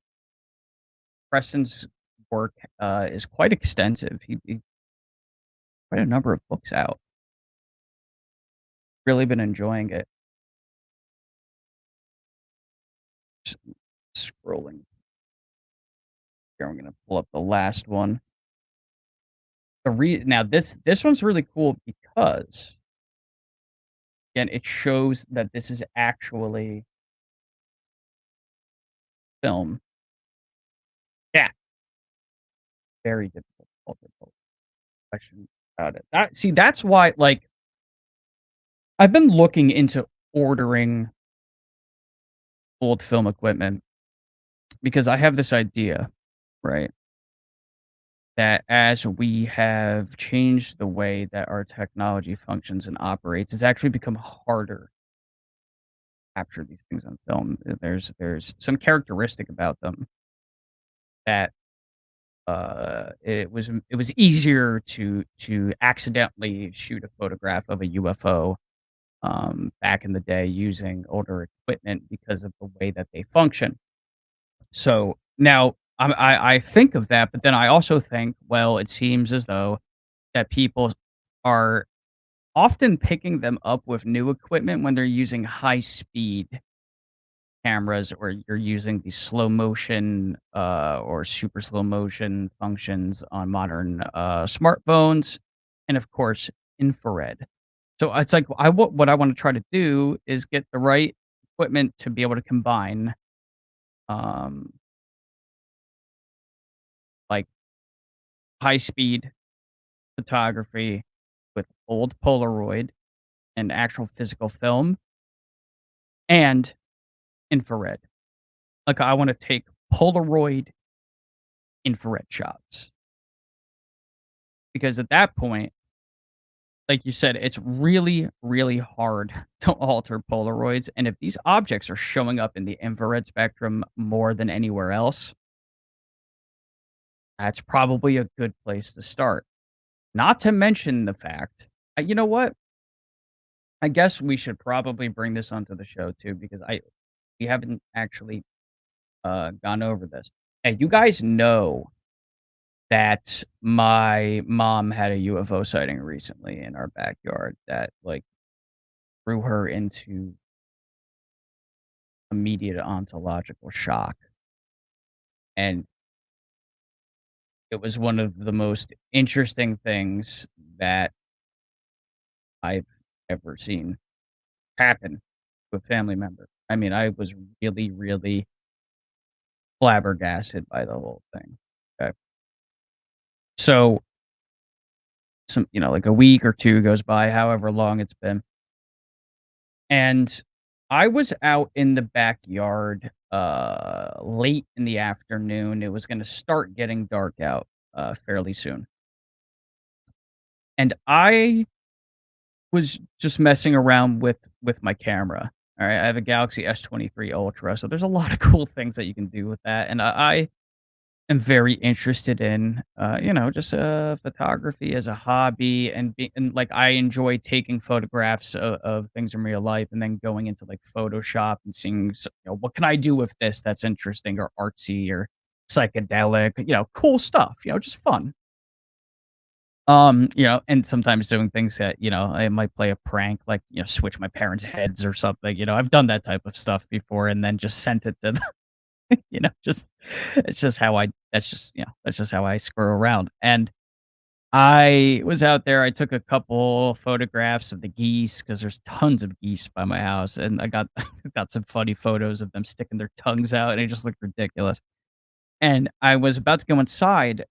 work, is quite extensive. He quite a number of books out. Really been enjoying it. S Scrolling. Here, I'm gonna pull up the last one. Now this one's really cool because, again, it shows that this is actually film. Yeah. Very difficult question about it. That's why, like, I've been looking into ordering old film equipment because I have this idea, right? that as we have changed the way that our technology functions and operates, it's actually become harder to capture these things on film. There's some characteristic about them that it was easier to accidentally shoot a photograph of a UFO back in the day using older equipment because of the way that they function. So now I think of that, but then I also think, well, it seems as though that people are often picking them up with new equipment when they're using high speed cameras, or you're using the slow motion or super slow motion functions on modern smartphones, and of course infrared. So it's like what I want to try to do is get the right equipment to be able to combine um, like high speed photography with old Polaroid and actual physical film and infrared. Like, I wanna take Polaroid infrared shots, because at that point, like you said, it's really, really hard to alter Polaroids, and if these objects are showing up in the infrared spectrum more than anywhere else, that's probably a good place to start. Not to mention the fact you know what? I guess we should probably bring this onto the show too, because I we haven't actually, gone over this. Hey, you guys know that my mom had a UFO sighting recently in our backyard that, like, threw her into immediate ontological shock, and it was one of the most interesting things that I've ever seen happen to a family member. I mean, I was really, really flabbergasted by the whole thing, okay? So, like a week or 2 goes by, however long it's been, and I was out in the backyard, late in the afternoon. It was gonna start getting dark out, fairly soon. And I was just messing around with my camera. Alright, I have a Galaxy S23 Ultra, so there's a lot of cool things that you can do with that, and I am very interested in, just, photography as a hobby, and, like, I enjoy taking photographs of things in real life and then going into, like, Photoshop and seeing what can I do with this that's interesting or artsy or psychedelic, cool stuff, just fun. And sometimes doing things that, I might play a prank, like, switch my parents' heads or something, I've done that type of stuff before and then just sent it to just it's just how I that's just how I screw around, and I was out there, I took a couple photographs of the geese because there's tons of geese by my house, and I got got some funny photos of them sticking their tongues out, and it just looked ridiculous, and I was about to go inside,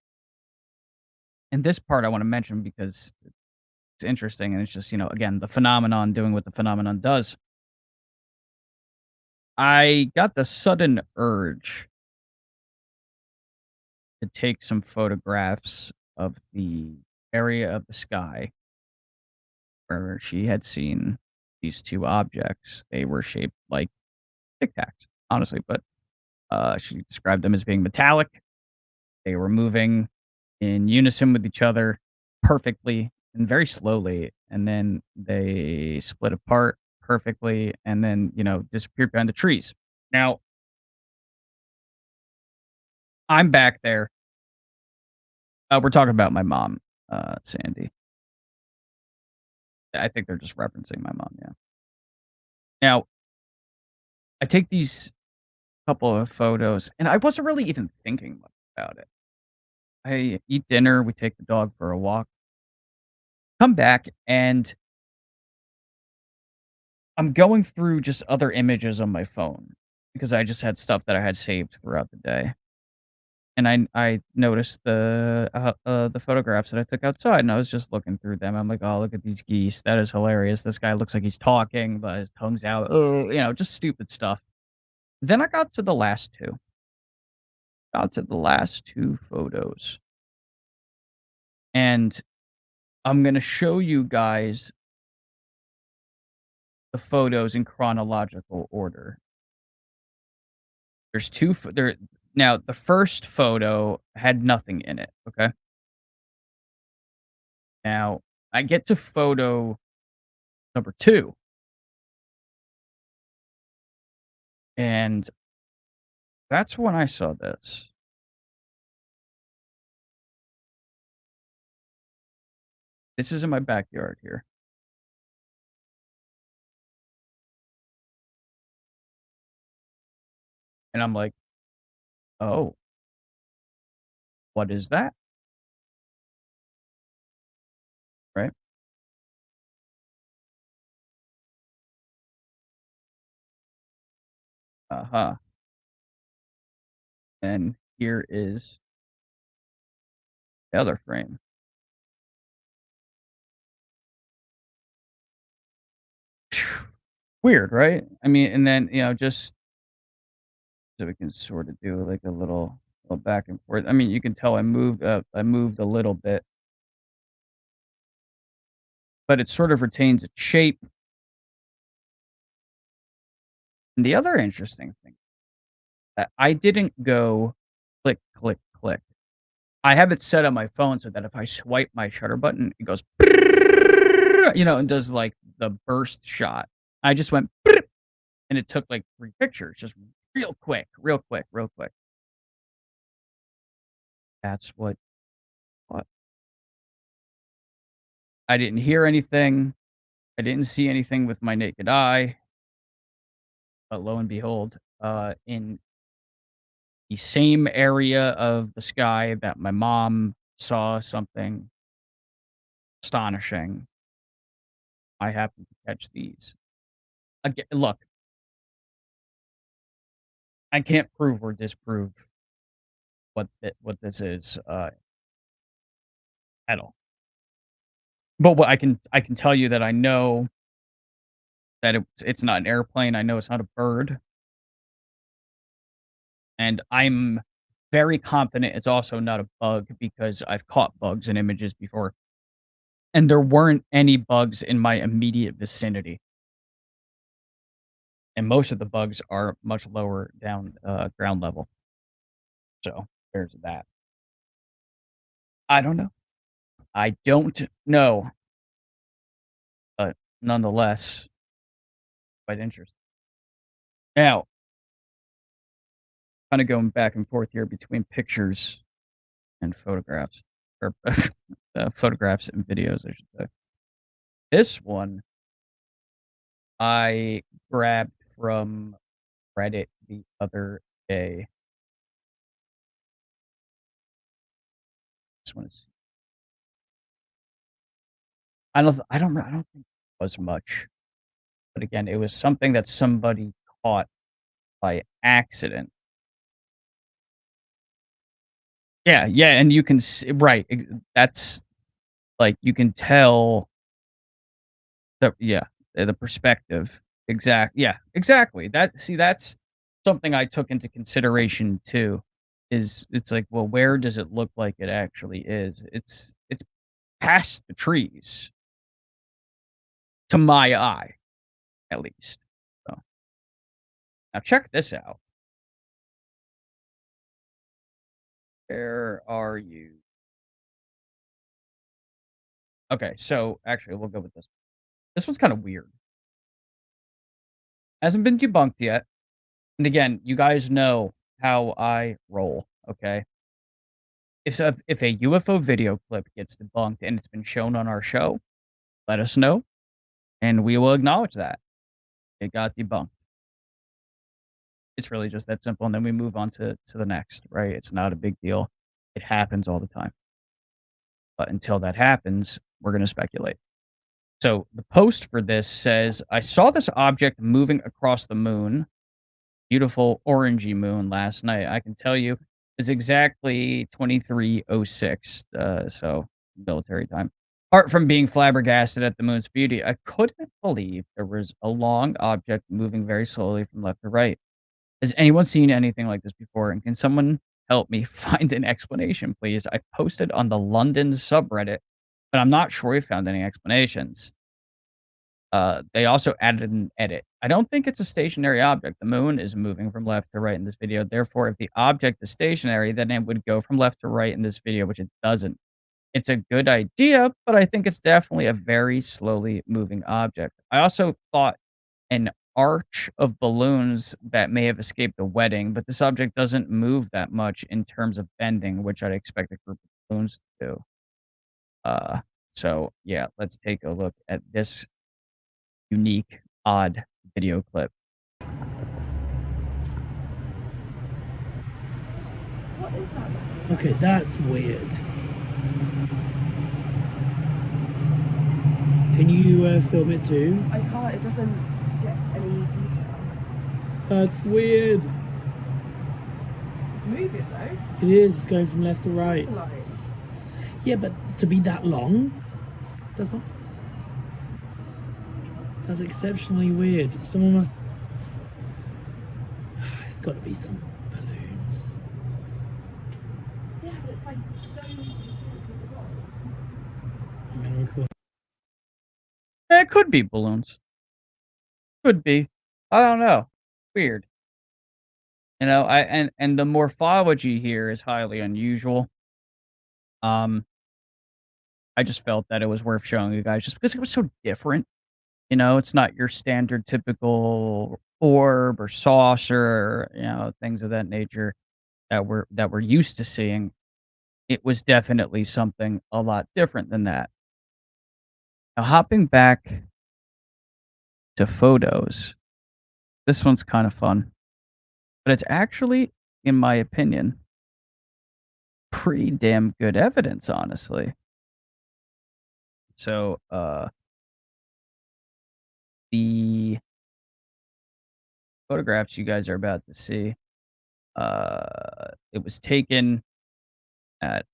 and this part I wanna mention because it's interesting, and it's just, again, the phenomenon doing what the phenomenon does. I got the sudden urge to take some photographs of the area of the sky where she had seen these 2 objects. They were shaped like Tic Tacs, honestly, but, she described them as being metallic. They were moving in unison with each other perfectly and very slowly, and then they split apart perfectly and then, disappeared behind the trees. Now, I'm back there. We're talking about my mom, Sandy. I think they're just referencing my mom, yeah. Now, I take these couple of photos, and I wasn't really even thinking much about it. I eat dinner, we take the dog for a walk, come back, and I'm going through just other images on my phone because I just had stuff that I had saved throughout the day. And I noticed the photographs that I took outside, and I was just looking through them. I'm like, "Oh, look at these geese. That is hilarious. This guy looks like he's talking, but his tongue's out." Just stupid stuff. Then I got to the last 2. Got to the last 2 photos, And I'm going to show you guys the photos in chronological order. There's two there now. The first photo had nothing in it. Okay. Now I get to photo number 2, and that's when I saw this. This is in my backyard here. And I'm like, oh, what is that? Right? Uh-huh. And here is the other frame. Weird, right? I mean, and then, just so we can sort of do like a little back and forth. I mean, you can tell I moved a little bit, but it sort of retains its shape. And the other interesting thing that I didn't go click, click, click. I have it set on my phone so that if I swipe my shutter button, it goes, and does like the burst shot. I just went, and it took like 3 pictures, just real quick, real quick, real quick. That's what I didn't hear anything. I didn't see anything with my naked eye. But lo and behold, in the same area of the sky that my mom saw something astonishing, I happened to catch these. Again, look, I can't prove or disprove what this is at all. But what I can tell you that I know that it's not an airplane. I know it's not a bird, and I'm very confident it's also not a bug because I've caught bugs in images before, and there weren't any bugs in my immediate vicinity. And most of the bugs are much lower down ground level. So there's that. I don't know. I don't know, but nonetheless, quite interesting. Now, kind of going back and forth here between pictures and photographs, or photographs and videos, I should say. This one I grabbed from Reddit the other day. This one is. I don't think it was much, but again, it was something that somebody caught by accident. Yeah, yeah, and you can right. That's like you can tell the perspective. Yeah, exactly. That's something I took into consideration too. It's like, well, where does it look like it actually is? It's past the trees to my eye, at least. So now check this out. Where are you? Okay, so actually, we'll go with this. This one's kind of weird. Hasn't been debunked yet. And again, you guys know how I roll, okay? If a UFO video clip gets debunked and it's been shown on our show, let us know, and we will acknowledge that. It got debunked. It's really just that simple, and then we move on to the next, right? It's not a big deal. It happens all the time. But until that happens, we're gonna speculate. So, the post for this says, "I saw this object moving across the moon, beautiful orangey moon last night. I can tell you it's exactly 23:06, so military time. Apart from being flabbergasted at the moon's beauty, I couldn't believe there was a long object moving very slowly from left to right. Has anyone seen anything like this before? And can someone help me find an explanation, please. I posted on the London subreddit, but I'm not sure we found any explanations. They also added an edit. I don't think it's a stationary object. The moon is moving from left to right in this video. Therefore, if the object is stationary, then it would go from left to right in this video, which it doesn't. It's a good idea, but I think it's definitely a very slowly moving object. I also thought an arch of balloons that may have escaped a wedding, but this object doesn't move that much in terms of bending, which I'd expect a group of balloons to do. So yeah, let's take a look at this unique, odd video clip. What is that? Okay, that's weird. Can you film it too? I can't, it doesn't get any detail. That's weird. It's moving though. It is, it's going from left to right. Satellite. Yeah, but to be that long, that's not... That's exceptionally weird. Someone must... It's got to be some balloons. Yeah, but it's like so specifically wrong. I'm going to record. It could be balloons. Could be. I don't know. Weird. You know, and the morphology here is highly unusual. I just felt that it was worth showing you guys just because it was so different. You know, it's not your standard typical orb or saucer, you know, things of that nature that we're used to seeing. It was definitely something a lot different than that. Now, hopping back to photos, this one's kind of fun, but it's actually, in my opinion, pretty damn good evidence, honestly. So, the photographs you guys are about to see, it was taken at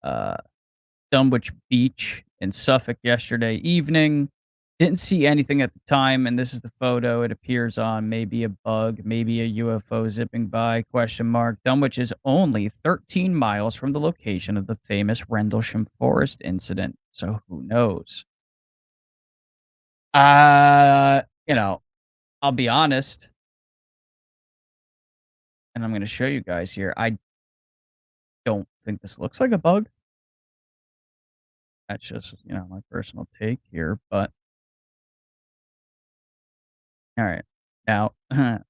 Dunwich Beach in Suffolk yesterday evening. Didn't see anything at the time, and this is the photo it appears on. Maybe a bug, maybe a UFO zipping by, question mark. Dunwich is only 13 miles from the location of the famous Rendlesham Forest incident, so who knows? You know, I'll be honest, and I'm gonna show you guys here. I don't think this looks like a bug. That's just, you know, my personal take here, but all right. Now,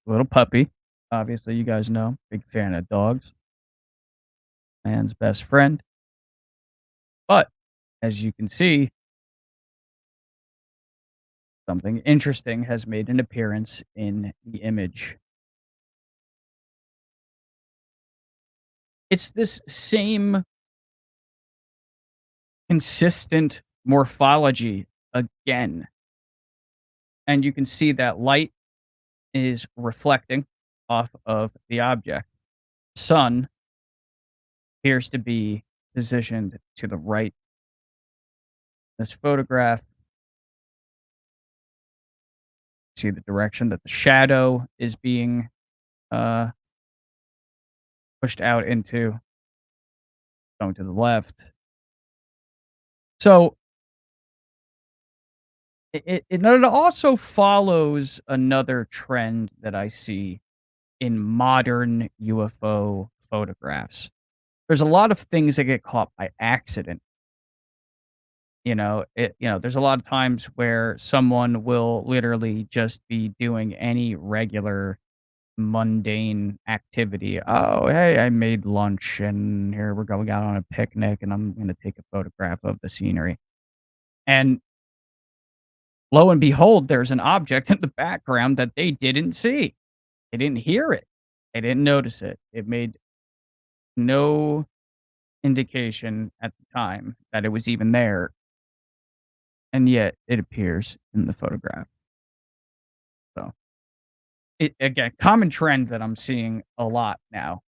little puppy. Obviously, you guys know, big fan of dogs. Man's best friend. But as you can see, something interesting has made an appearance in the image. It's this same consistent morphology again. And you can see that light is reflecting off of the object. Sun appears to be positioned to the right. This photograph, see the direction that the shadow is being pushed out into, going to the left. So it also follows another trend that I see in modern UFO photographs. There's a lot of things that get caught by accident. You know, there's a lot of times where someone will literally just be doing any regular mundane activity. Oh, hey, I made lunch and here we're going out on a picnic and I'm going to take a photograph of the scenery. And lo and behold, there's an object in the background that they didn't see. They didn't hear it. They didn't notice it. It made no indication at the time that it was even there. And yet it appears in the photograph. So it, again, common trend that I'm seeing a lot now.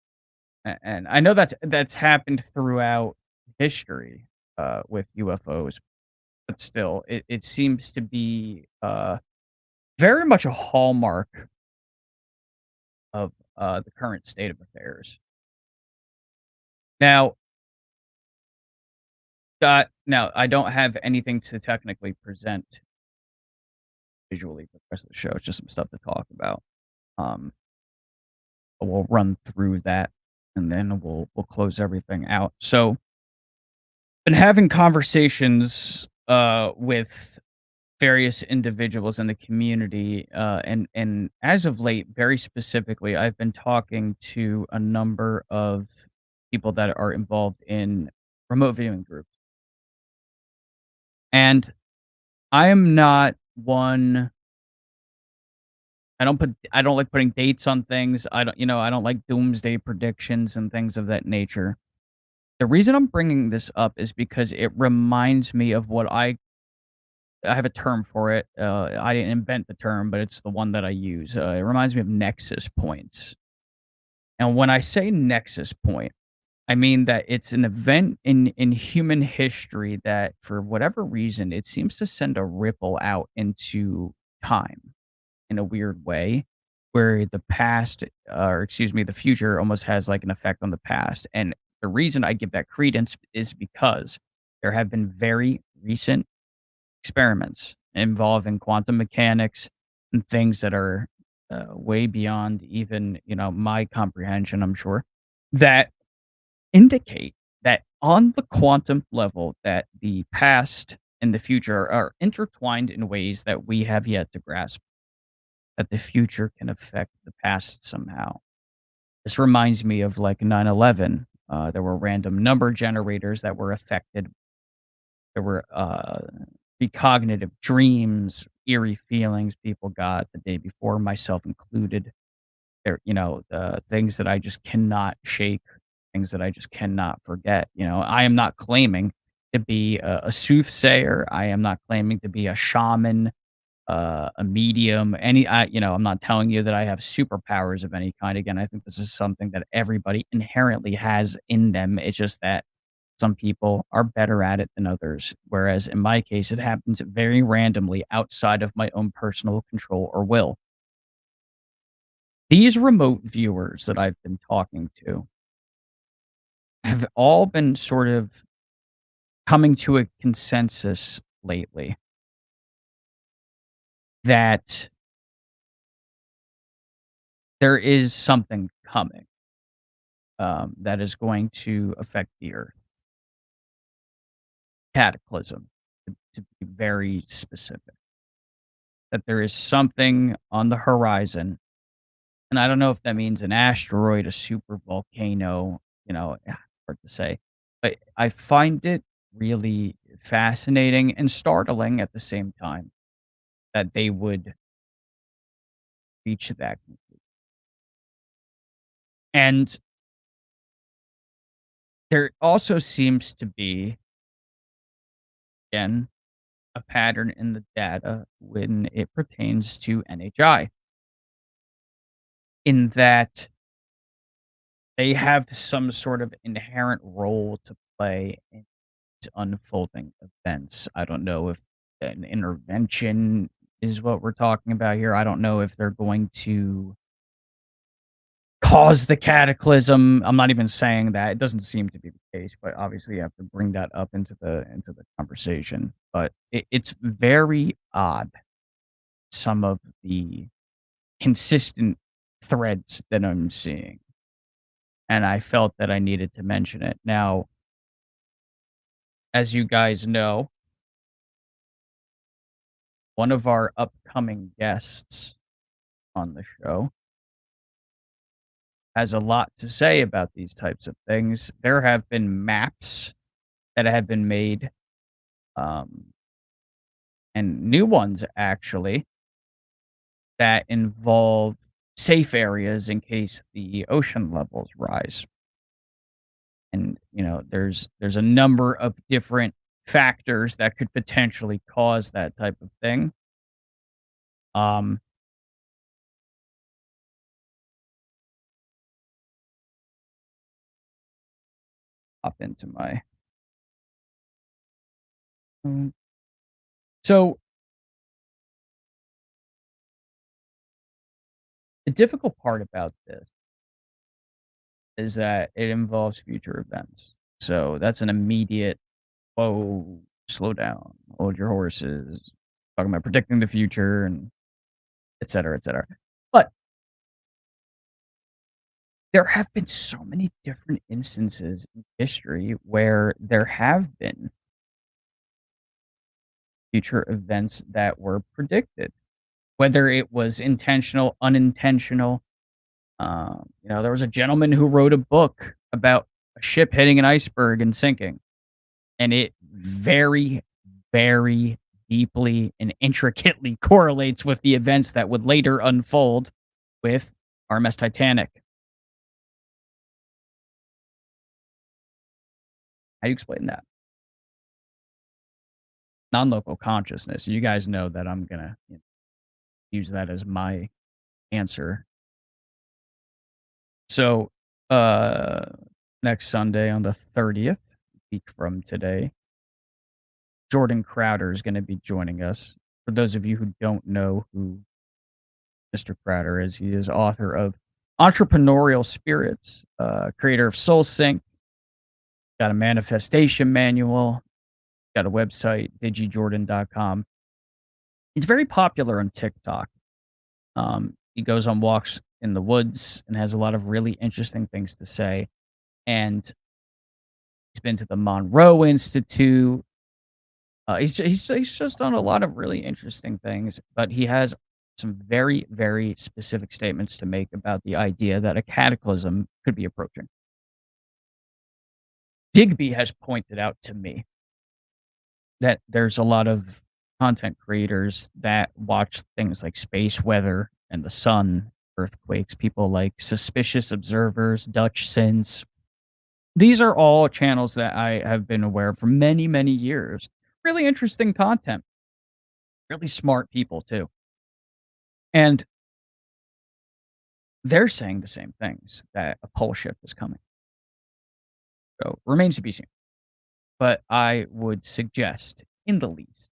And I know that's happened throughout history with UFOs, but still, it seems to be very much a hallmark of the current state of affairs. Now, now I don't have anything to technically present visually for the rest of the show. It's just some stuff to talk about. Um, but we'll run through that, and then we'll close everything out. So, been having conversations with various individuals in the community, and as of late, very specifically, I've been talking to a number of people that are involved in remote viewing groups, and I am not one. I don't like putting dates on things. I don't like doomsday predictions and things of that nature. The reason I'm bringing this up is because it reminds me of what I have a term for it. I didn't invent the term, but it's the one that I use. It reminds me of nexus points. And when I say nexus point, I mean that it's an event in human history that, for whatever reason, it seems to send a ripple out into time in a weird way, where the past, or excuse me, the future almost has like an effect on the past. And the reason I give that credence is because there have been very recent experiments involving quantum mechanics and things that are way beyond even, my comprehension, I'm sure, that indicate that on the quantum level that the past and the future are intertwined in ways that we have yet to grasp, that the future can affect the past somehow. This reminds me of like 9/11. There were random number generators that were affected. There were precognitive dreams, eerie feelings people got the day before, myself included. Things that I just cannot shake, things that I just cannot forget. I am not claiming to be a soothsayer. I am not claiming to be a shaman, a medium. I'm not telling you that I have superpowers of any kind. Again, I think this is something that everybody inherently has in them. It's just that some people are better at it than others. Whereas in my case, it happens very randomly outside of my own personal control or will. These remote viewers that I've been talking to have all been sort of coming to a consensus lately that there is something coming that is going to affect the earth. Cataclysm, to be very specific. That there is something on the horizon, and I don't know if that means an asteroid, a super volcano, it's hard to say. But I find it really fascinating and startling at the same time that they would reach that conclusion. And there also seems to be, again, a pattern in the data when it pertains to NHI, in that they have some sort of inherent role to play in these unfolding events. I don't know if an intervention is what we're talking about here. I don't know if they're going to cause the cataclysm. I'm not even saying that. It doesn't seem to be the case, but obviously you have to bring that up into the conversation. But it's very odd, some of the consistent threads that I'm seeing, and I felt that I needed to mention it. Now, as you guys know, one of our upcoming guests on the show has a lot to say about these types of things. There have been maps that have been made, um, and new ones actually, that involve safe areas in case the ocean levels rise. And there's a number of different factors that could potentially cause that type of thing. Um, Hop into my. Mm. So the difficult part about this is that it involves future events. So that's an immediate, whoa, slow down, hold your horses, talking about predicting the future and et cetera, et cetera. But there have been so many different instances in history where there have been future events that were predicted, whether it was intentional, unintentional. There was a gentleman who wrote a book about a ship hitting an iceberg and sinking, and it very, very deeply and intricately correlates with the events that would later unfold with RMS Titanic. How do you explain that? Non-local consciousness. You guys know that I'm gonna use that as my answer. So, uh, next Sunday on the 30th, a week from today, Jordan Crowder is gonna be joining us. For those of you who don't know who Mr. Crowder is, he is author of Entrepreneurial Spirits, creator of Soul Sync, got a manifestation manual, got a website, digijordan.com. He's very popular on TikTok. He goes on walks in the woods and has a lot of really interesting things to say. And he's been to the Monroe Institute. He's just done a lot of really interesting things, but he has some very, very specific statements to make about the idea that a cataclysm could be approaching. Digby has pointed out to me that there's a lot of content creators that watch things like space weather and the sun, earthquakes, people like Suspicious Observers, Dutch Sins. These are all channels that I have been aware of for many, many years. Really interesting content. Really smart people, too. And they're saying the same things, that a pole shift is coming. So, remains to be seen. But I would suggest, in the least,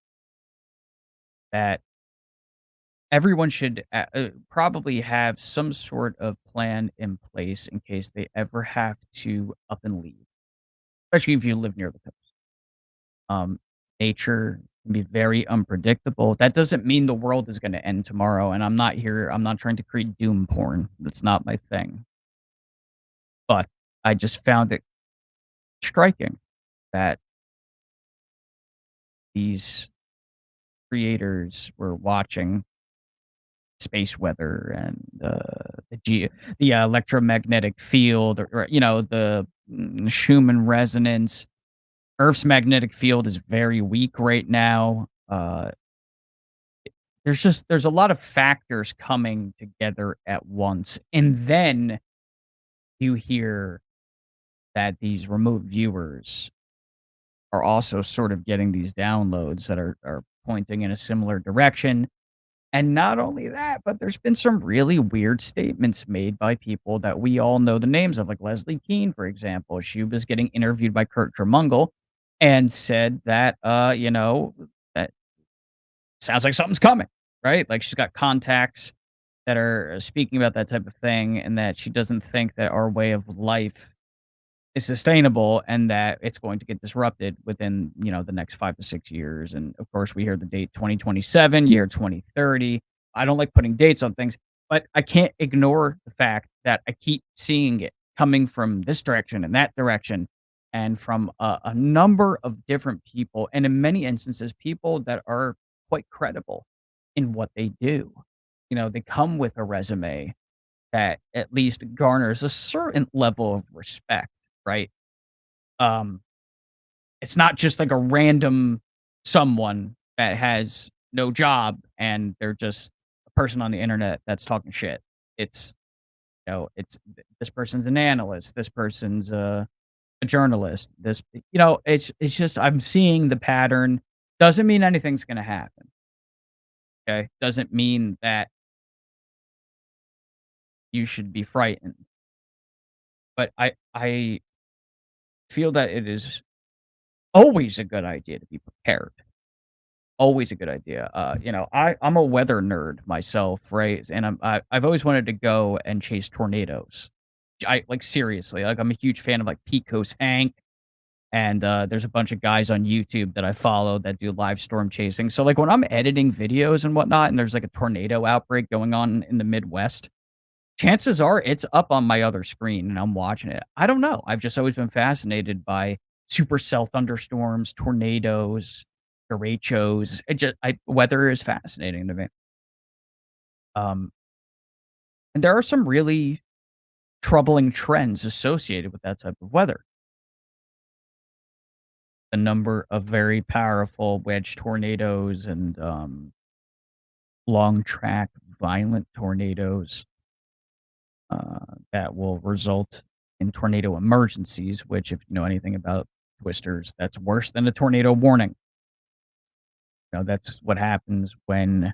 that everyone should probably have some sort of plan in place in case they ever have to up and leave, especially if you live near the coast. Nature can be very unpredictable. That doesn't mean the world is going to end tomorrow. And I'm not trying to create doom porn. That's not my thing. But I just found it striking that these creators were watching space weather and the electromagnetic field, or the Schumann resonance. Earth's magnetic field is very weak right now. There's a lot of factors coming together at once, and then you hear that these remote viewers are also sort of getting these downloads that are pointing in a similar direction. And not only that, but there's been some really weird statements made by people that we all know the names of, like Leslie Keene, for example. She was getting interviewed by Kurt Tremungle and said that, that sounds like something's coming, right? Like she's got contacts that are speaking about that type of thing, and that she doesn't think that our way of life is sustainable and that it's going to get disrupted within, the next 5 to 6 years. And of course, we hear the date 2027, year 2030. I don't like putting dates on things, but I can't ignore the fact that I keep seeing it coming from this direction and that direction, and from a number of different people, and in many instances, people that are quite credible in what they do. They come with a resume that at least garners a certain level of respect, right? Um, it's not just like a random someone that has no job and they're just a person on the internet that's talking shit. It's this person's an analyst, this person's a journalist. It's just I'm seeing the pattern. Doesn't mean anything's gonna happen. Okay, doesn't mean that you should be frightened. But I feel that it is always a good idea to be prepared. Always a good idea. I'm a weather nerd myself, right? And I've always wanted to go and chase tornadoes. I like seriously, like I'm a huge fan of like Pico's Hank, and there's a bunch of guys on YouTube that I follow that do live storm chasing. So like when I'm editing videos and whatnot, and there's like a tornado outbreak going on in the Midwest, chances are it's up on my other screen and I'm watching it. I don't know. I've just always been fascinated by supercell thunderstorms, tornadoes, derechos. Weather is fascinating to me. Um, and there are some really troubling trends associated with that type of weather. The number of very powerful wedge tornadoes and long track violent tornadoes that will result in tornado emergencies, which, if you know anything about twisters, that's worse than a tornado warning. That's what happens when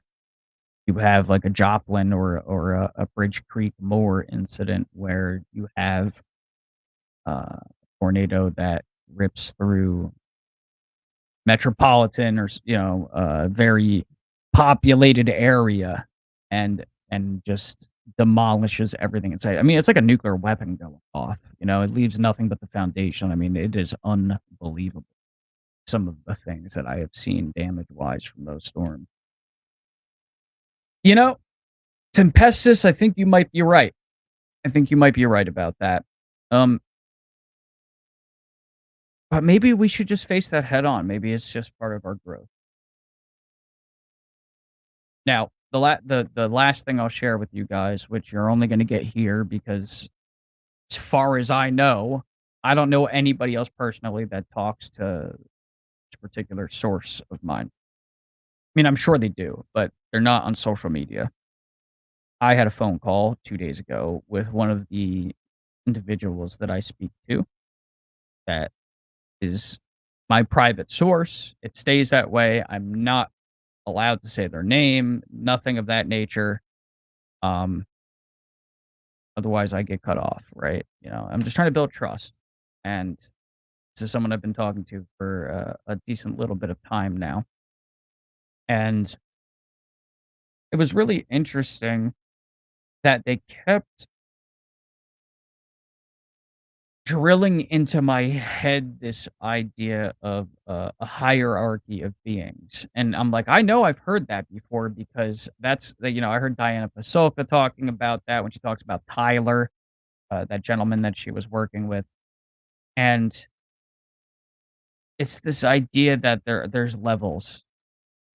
you have like a Joplin or a Bridge Creek Moore incident where you have a tornado that rips through metropolitan or very populated area and just demolishes everything inside. I mean, it's like a nuclear weapon going off. It leaves nothing but the foundation. I mean, it is unbelievable. Some of the things that I have seen damage-wise from those storms. Tempestus, I think you might be right. I think you might be right about that. But maybe we should just face that head on. Maybe it's just part of our growth. Now, the last thing I'll share with you guys, which you're only gonna get here because as far as I know, I don't know anybody else personally that talks to this particular source of mine. I mean, I'm sure they do, but they're not on social media. I had a phone call 2 days ago with one of the individuals that I speak to that is my private source. It stays that way. I'm not allowed to say their name, nothing of that nature. Um, Otherwise I get cut off, right? I'm just trying to build trust. And this is someone I've been talking to for a decent little bit of time now. And it was really interesting that they kept drilling into my head this idea of a hierarchy of beings. And I'm like, I know I've heard that before because I heard Diana Pasulka talking about that when she talks about Tyler, that gentleman that she was working with. And it's this idea that there's levels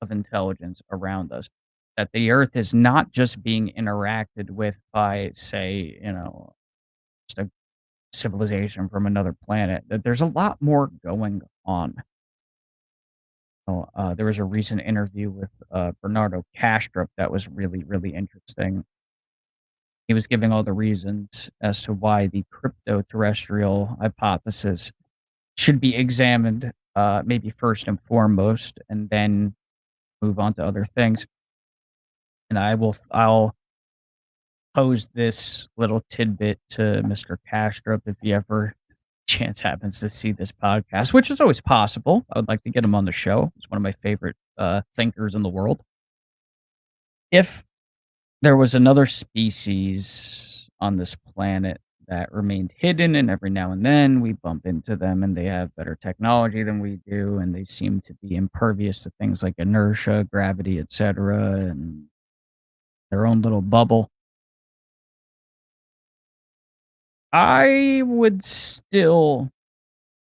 of intelligence around us, that the Earth is not just being interacted with by, say, just a civilization from another planet, that there's a lot more going on. There was a recent interview with Bernardo Kastrup that was really, really interesting. He was giving all the reasons as to why the crypto-terrestrial hypothesis should be examined, maybe first and foremost, and then move on to other things. And I'll pose this little tidbit to Mr. Kastrup if he ever chance happens to see this podcast, which is always possible. I would like to get him on the show. He's one of my favorite thinkers in the world. If there was another species on this planet that remained hidden, and every now and then we bump into them and they have better technology than we do, and they seem to be impervious to things like inertia, gravity, etc., and their own little bubble, I would still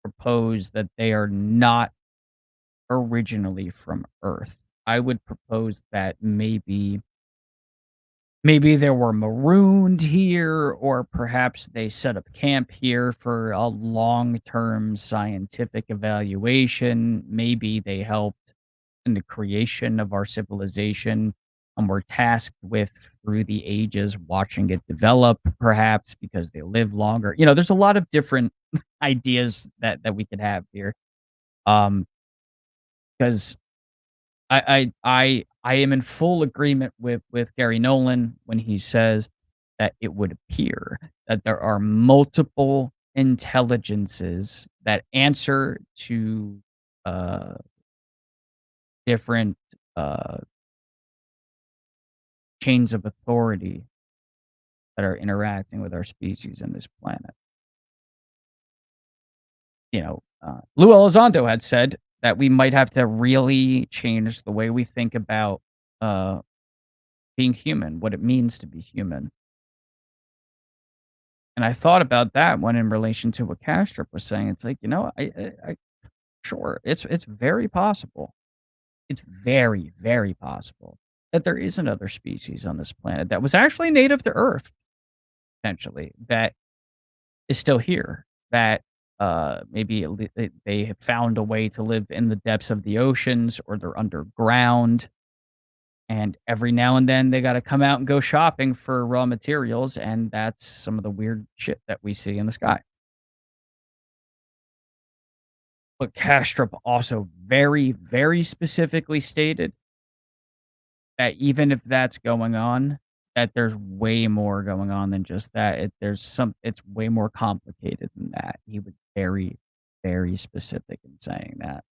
propose that they are not originally from Earth. I would propose that maybe they were marooned here, or perhaps they set up camp here for a long-term scientific evaluation. Maybe they helped in the creation of our civilization, and were tasked with, through the ages, watching it develop, perhaps because they live longer. There's a lot of different ideas that we could have here. Because I am in full agreement with Gary Nolan when he says that it would appear that there are multiple intelligences that answer to uh, different chains of authority that are interacting with our species in this planet. Lou Elizondo had said that we might have to really change the way we think about uh, being human, what it means to be human. And I thought about that when in relation to what Castrop was saying. It's like, sure, it's very possible. It's very, very possible that there is another species on this planet that was actually native to Earth, potentially, that is still here, that maybe they have found a way to live in the depths of the oceans or they're underground. And every now and then they got to come out and go shopping for raw materials. And that's some of the weird shit that we see in the sky. But Castrop also very, very specifically stated that even if that's going on, that there's way more going on than just that. It's way more complicated than that. He was very, very specific in saying that.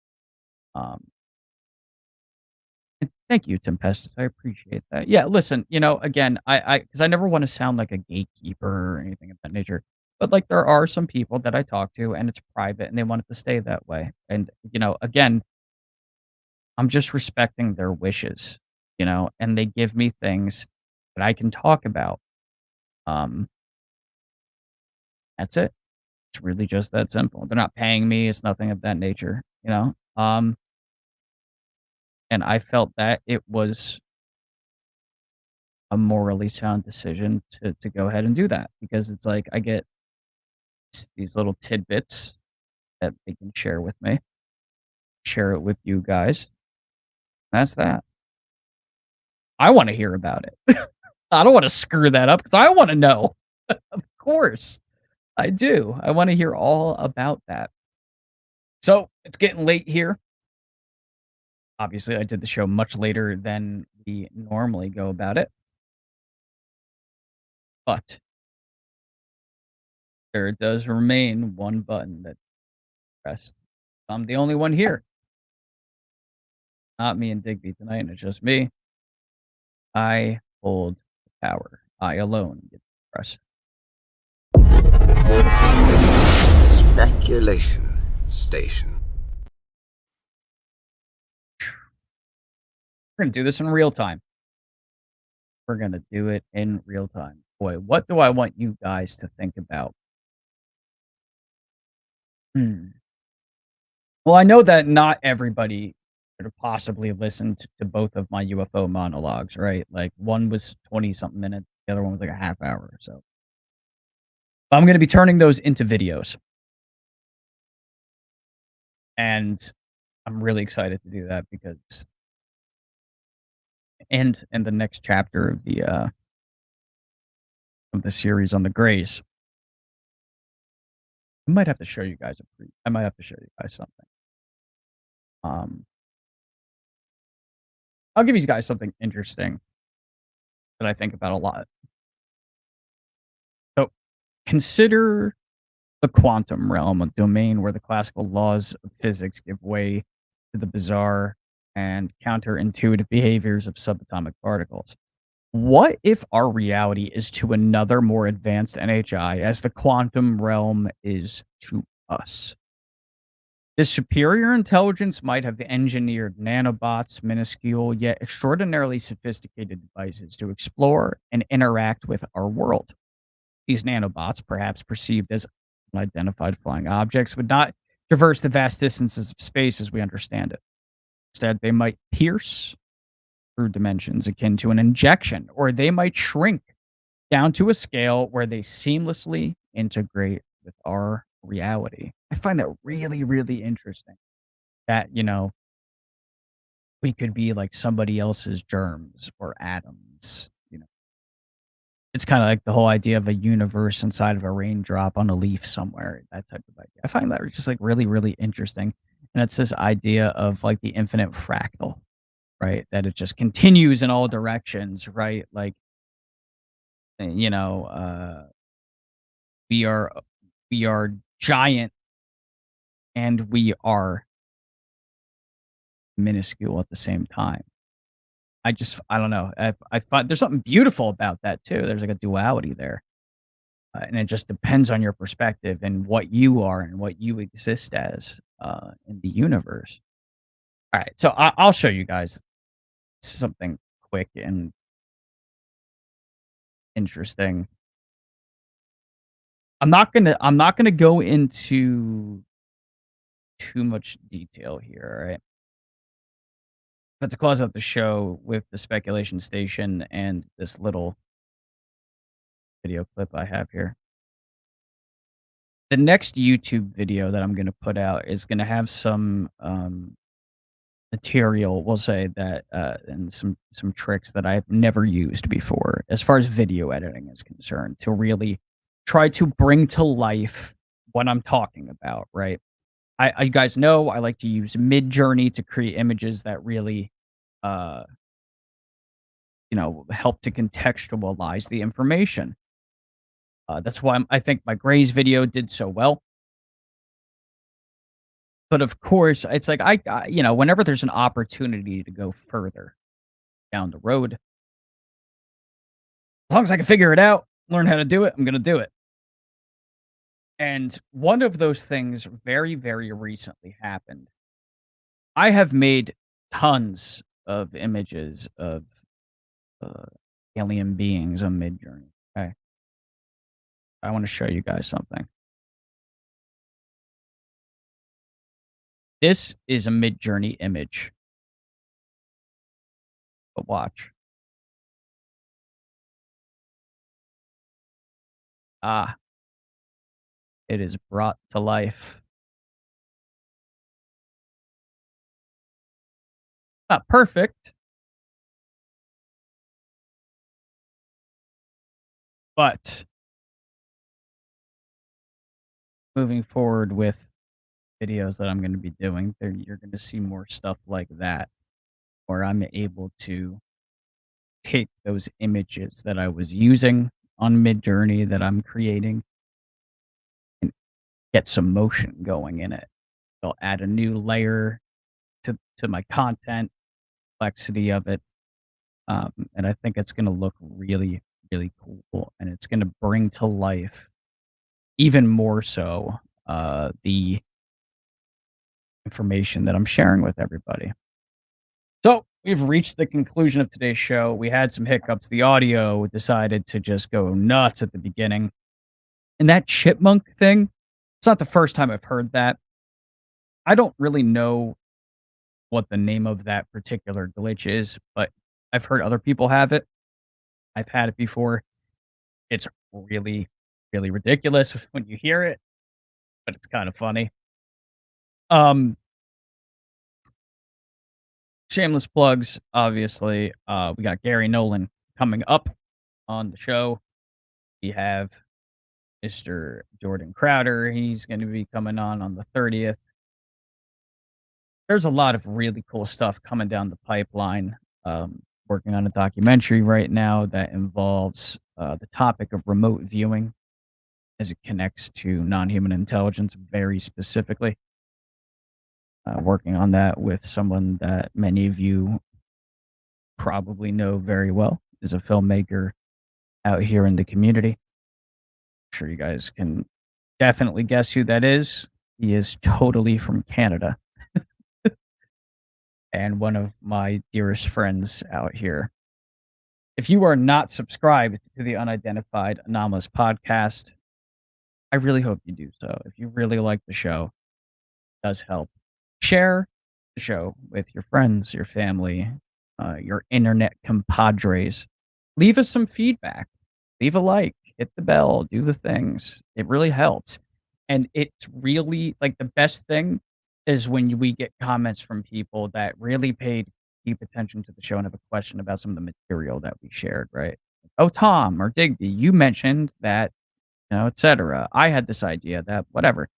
And thank you, Tempestus. I appreciate that. Yeah, listen, again, because I never want to sound like a gatekeeper or anything of that nature. But like there are some people that I talk to and it's private and they want it to stay that way. And, again, I'm just respecting their wishes, and they give me things that I can talk about. Um, that's it. It's really just that simple. They're not paying me. It's nothing of that nature. And I felt that it was a morally sound decision to go ahead and do that because it's like I get these little tidbits that they can share with me, share it with you guys. That's that. I want to hear about it. I don't want to screw that up because I want to know. Of course, I do. I want to hear all about that. So it's getting late here. Obviously, I did the show much later than we normally go about it. But there does remain one button that pressed. I'm the only one here. Not me and Digby tonight, and it's just me. I hold the power. I alone get to press. Speculation Station. We're going to do this in real time. We're going to do it in real time. Boy, what do I want you guys to think about? Well, I know that not everybody could have possibly listened to both of my UFO monologues, right? Like one was 20-something minutes, the other one was like a half hour or so. But I'm going to be turning those into videos. And I'm really excited to do that because and the next chapter of the series on the Grays, I might have to show you guys something. I'll give you guys something interesting that I think about a lot. So consider the quantum realm, a domain where the classical laws of physics give way to the bizarre and counterintuitive behaviors of subatomic particles. What if our reality is to another more advanced NHI as the quantum realm is to us? This superior intelligence might have engineered nanobots, minuscule yet extraordinarily sophisticated devices to explore and interact with our world. These nanobots, perhaps perceived as unidentified flying objects, would not traverse the vast distances of space as we understand it. Instead, they might pierce through dimensions akin to an injection, or they might shrink down to a scale where they seamlessly integrate with our reality. I find that really, really interesting that, we could be like somebody else's germs or atoms. It's kind of like the whole idea of a universe inside of a raindrop on a leaf somewhere, that type of idea. I find that just like really, really interesting. And it's this idea of like the infinite fractal, right? That it just continues in all directions, right? Like, we are giant and we are minuscule at the same time. I don't know. I find there's something beautiful about that too. There's like a duality there. And it just depends on your perspective and what you are and what you exist as in the universe. All right, so I'll show you guys something quick and interesting. I'm not gonna go into too much detail here, all right? But to close out the show with the speculation station and this little video clip I have here. The next YouTube video that I'm gonna put out is gonna have some material, we'll say that, and some tricks that I've never used before as far as video editing is concerned to really try to bring to life what I'm talking about, right? You guys know I like to use Midjourney to create images that really, uh, help to contextualize the information. That's why I think my Gray's video did so well. But of course, it's like whenever there's an opportunity to go further down the road, as long as I can figure it out, learn how to do it, I'm gonna do it. And one of those things very, very recently happened. I have made tons of images of alien beings on Midjourney. Okay, I want to show you guys something. This is a Midjourney image. But watch. Ah, it is brought to life. Not perfect. But moving forward with videos that I'm going to be doing, you're going to see more stuff like that, where I'm able to take those images that I was using on Midjourney that I'm creating and get some motion going in it. They'll add a new layer to my content, complexity of it, and I think it's going to look really, really cool, and it's going to bring to life even more so the information that I'm sharing with everybody. So we've reached the conclusion of today's show. We had some hiccups. The audio decided to just go nuts at the beginning. And that chipmunk thing, it's not the first time I've heard that. I don't really know what the name of that particular glitch is, but I've heard other people have it. I've had it before. It's really, really ridiculous when you hear it, but it's kind of funny. Shameless plugs, obviously. We got Gary Nolan coming up on the show. We have Mr. Jordan Crowder. He's going to be coming on the 30th. There's a lot of really cool stuff coming down the pipeline. Working on a documentary right now that involves the topic of remote viewing as it connects to non-human intelligence very specifically. Working on that with someone that many of you probably know very well, is a filmmaker out here in the community. I'm sure you guys can definitely guess who that is. He is totally from Canada. And one of my dearest friends out here. If you are not subscribed to the Unidentified Anomalous podcast, I really hope you do so. If you really like the show, it does help. Share the show with your friends, your family, your internet compadres. Leave us some feedback. Leave a like, hit the bell, do the things. It really helps. And it's really like the best thing is when we get comments from people that really paid deep attention to the show and have a question about some of the material that we shared, right? Oh, Tom or Digby, you mentioned that, etc. I had this idea that whatever.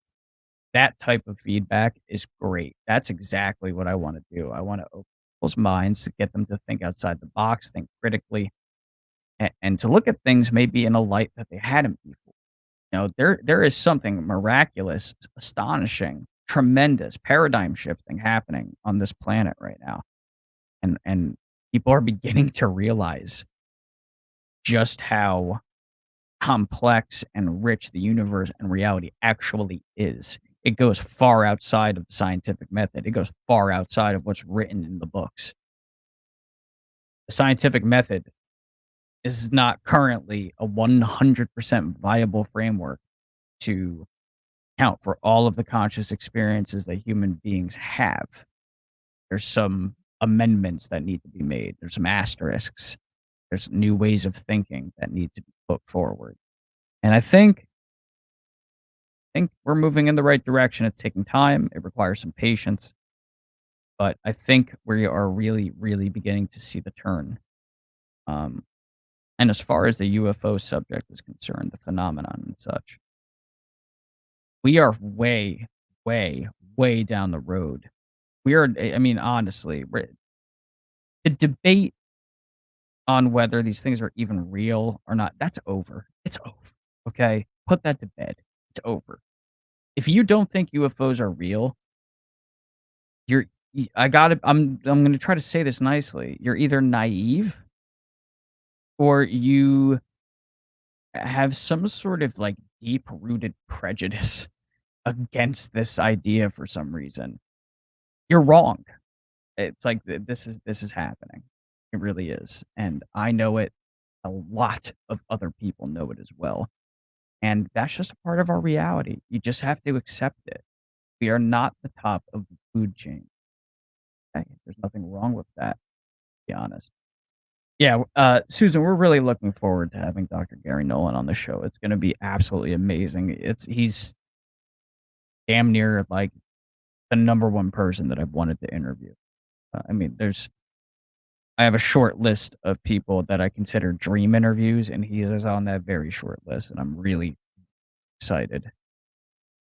That type of feedback is great. That's exactly what I want to do. I want to open people's minds to get them to think outside the box, think critically, and to look at things maybe in a light that they hadn't before. There is something miraculous, astonishing, tremendous, paradigm shifting happening on this planet right now. And people are beginning to realize just how complex and rich the universe and reality actually is. It goes far outside of the scientific method. It goes far outside of what's written in the books. The scientific method is not currently a 100% viable framework to account for all of the conscious experiences that human beings have. There's some amendments that need to be made. There's some asterisks. There's new ways of thinking that need to be put forward. And I think we're moving in the right direction. It's taking time. It requires some patience. But I think we are really, really beginning to see the turn. And as far as the UFO subject is concerned, the phenomenon and such, we are way, way, way down the road. We are, I mean, honestly, the debate on whether these things are even real or not, that's over. It's over. Okay? Put that to bed. It's over. If you don't think UFOs are real, I'm gonna try to say this nicely. You're either naive or you have some sort of like deep-rooted prejudice against this idea for some reason. You're wrong. It's like this is happening. It really is. And I know it. A lot of other people know it as well. And that's just a part of our reality. You just have to accept it. We are not the top of the food chain. Okay? There's nothing wrong with that, to be honest. Yeah, Susan, we're really looking forward to having Dr. Gary Nolan on the show. It's going to be absolutely amazing. He's damn near like the number one person that I've wanted to interview. I mean, I have a short list of people that I consider dream interviews, and he is on that very short list, and I'm really excited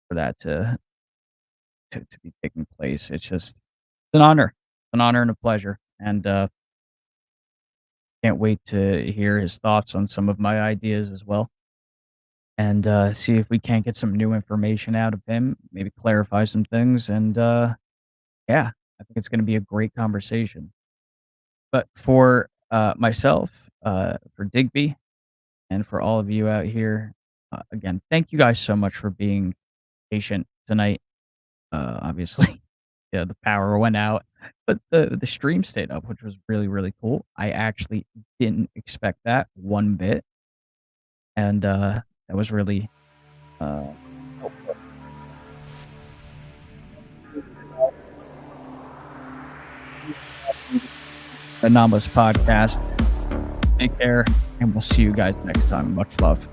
for that to be taking place. It's just an honor, and a pleasure, and can't wait to hear his thoughts on some of my ideas as well, and see if we can't get some new information out of him, maybe clarify some things, and yeah, I think it's going to be a great conversation. But for myself, for Digby, and for all of you out here, again, thank you guys so much for being patient tonight. Obviously, yeah, the power went out, but the stream stayed up, which was really, really cool. I actually didn't expect that one bit, and that was really helpful. The Nambas podcast. Take care, and we'll see you guys next time. Much love.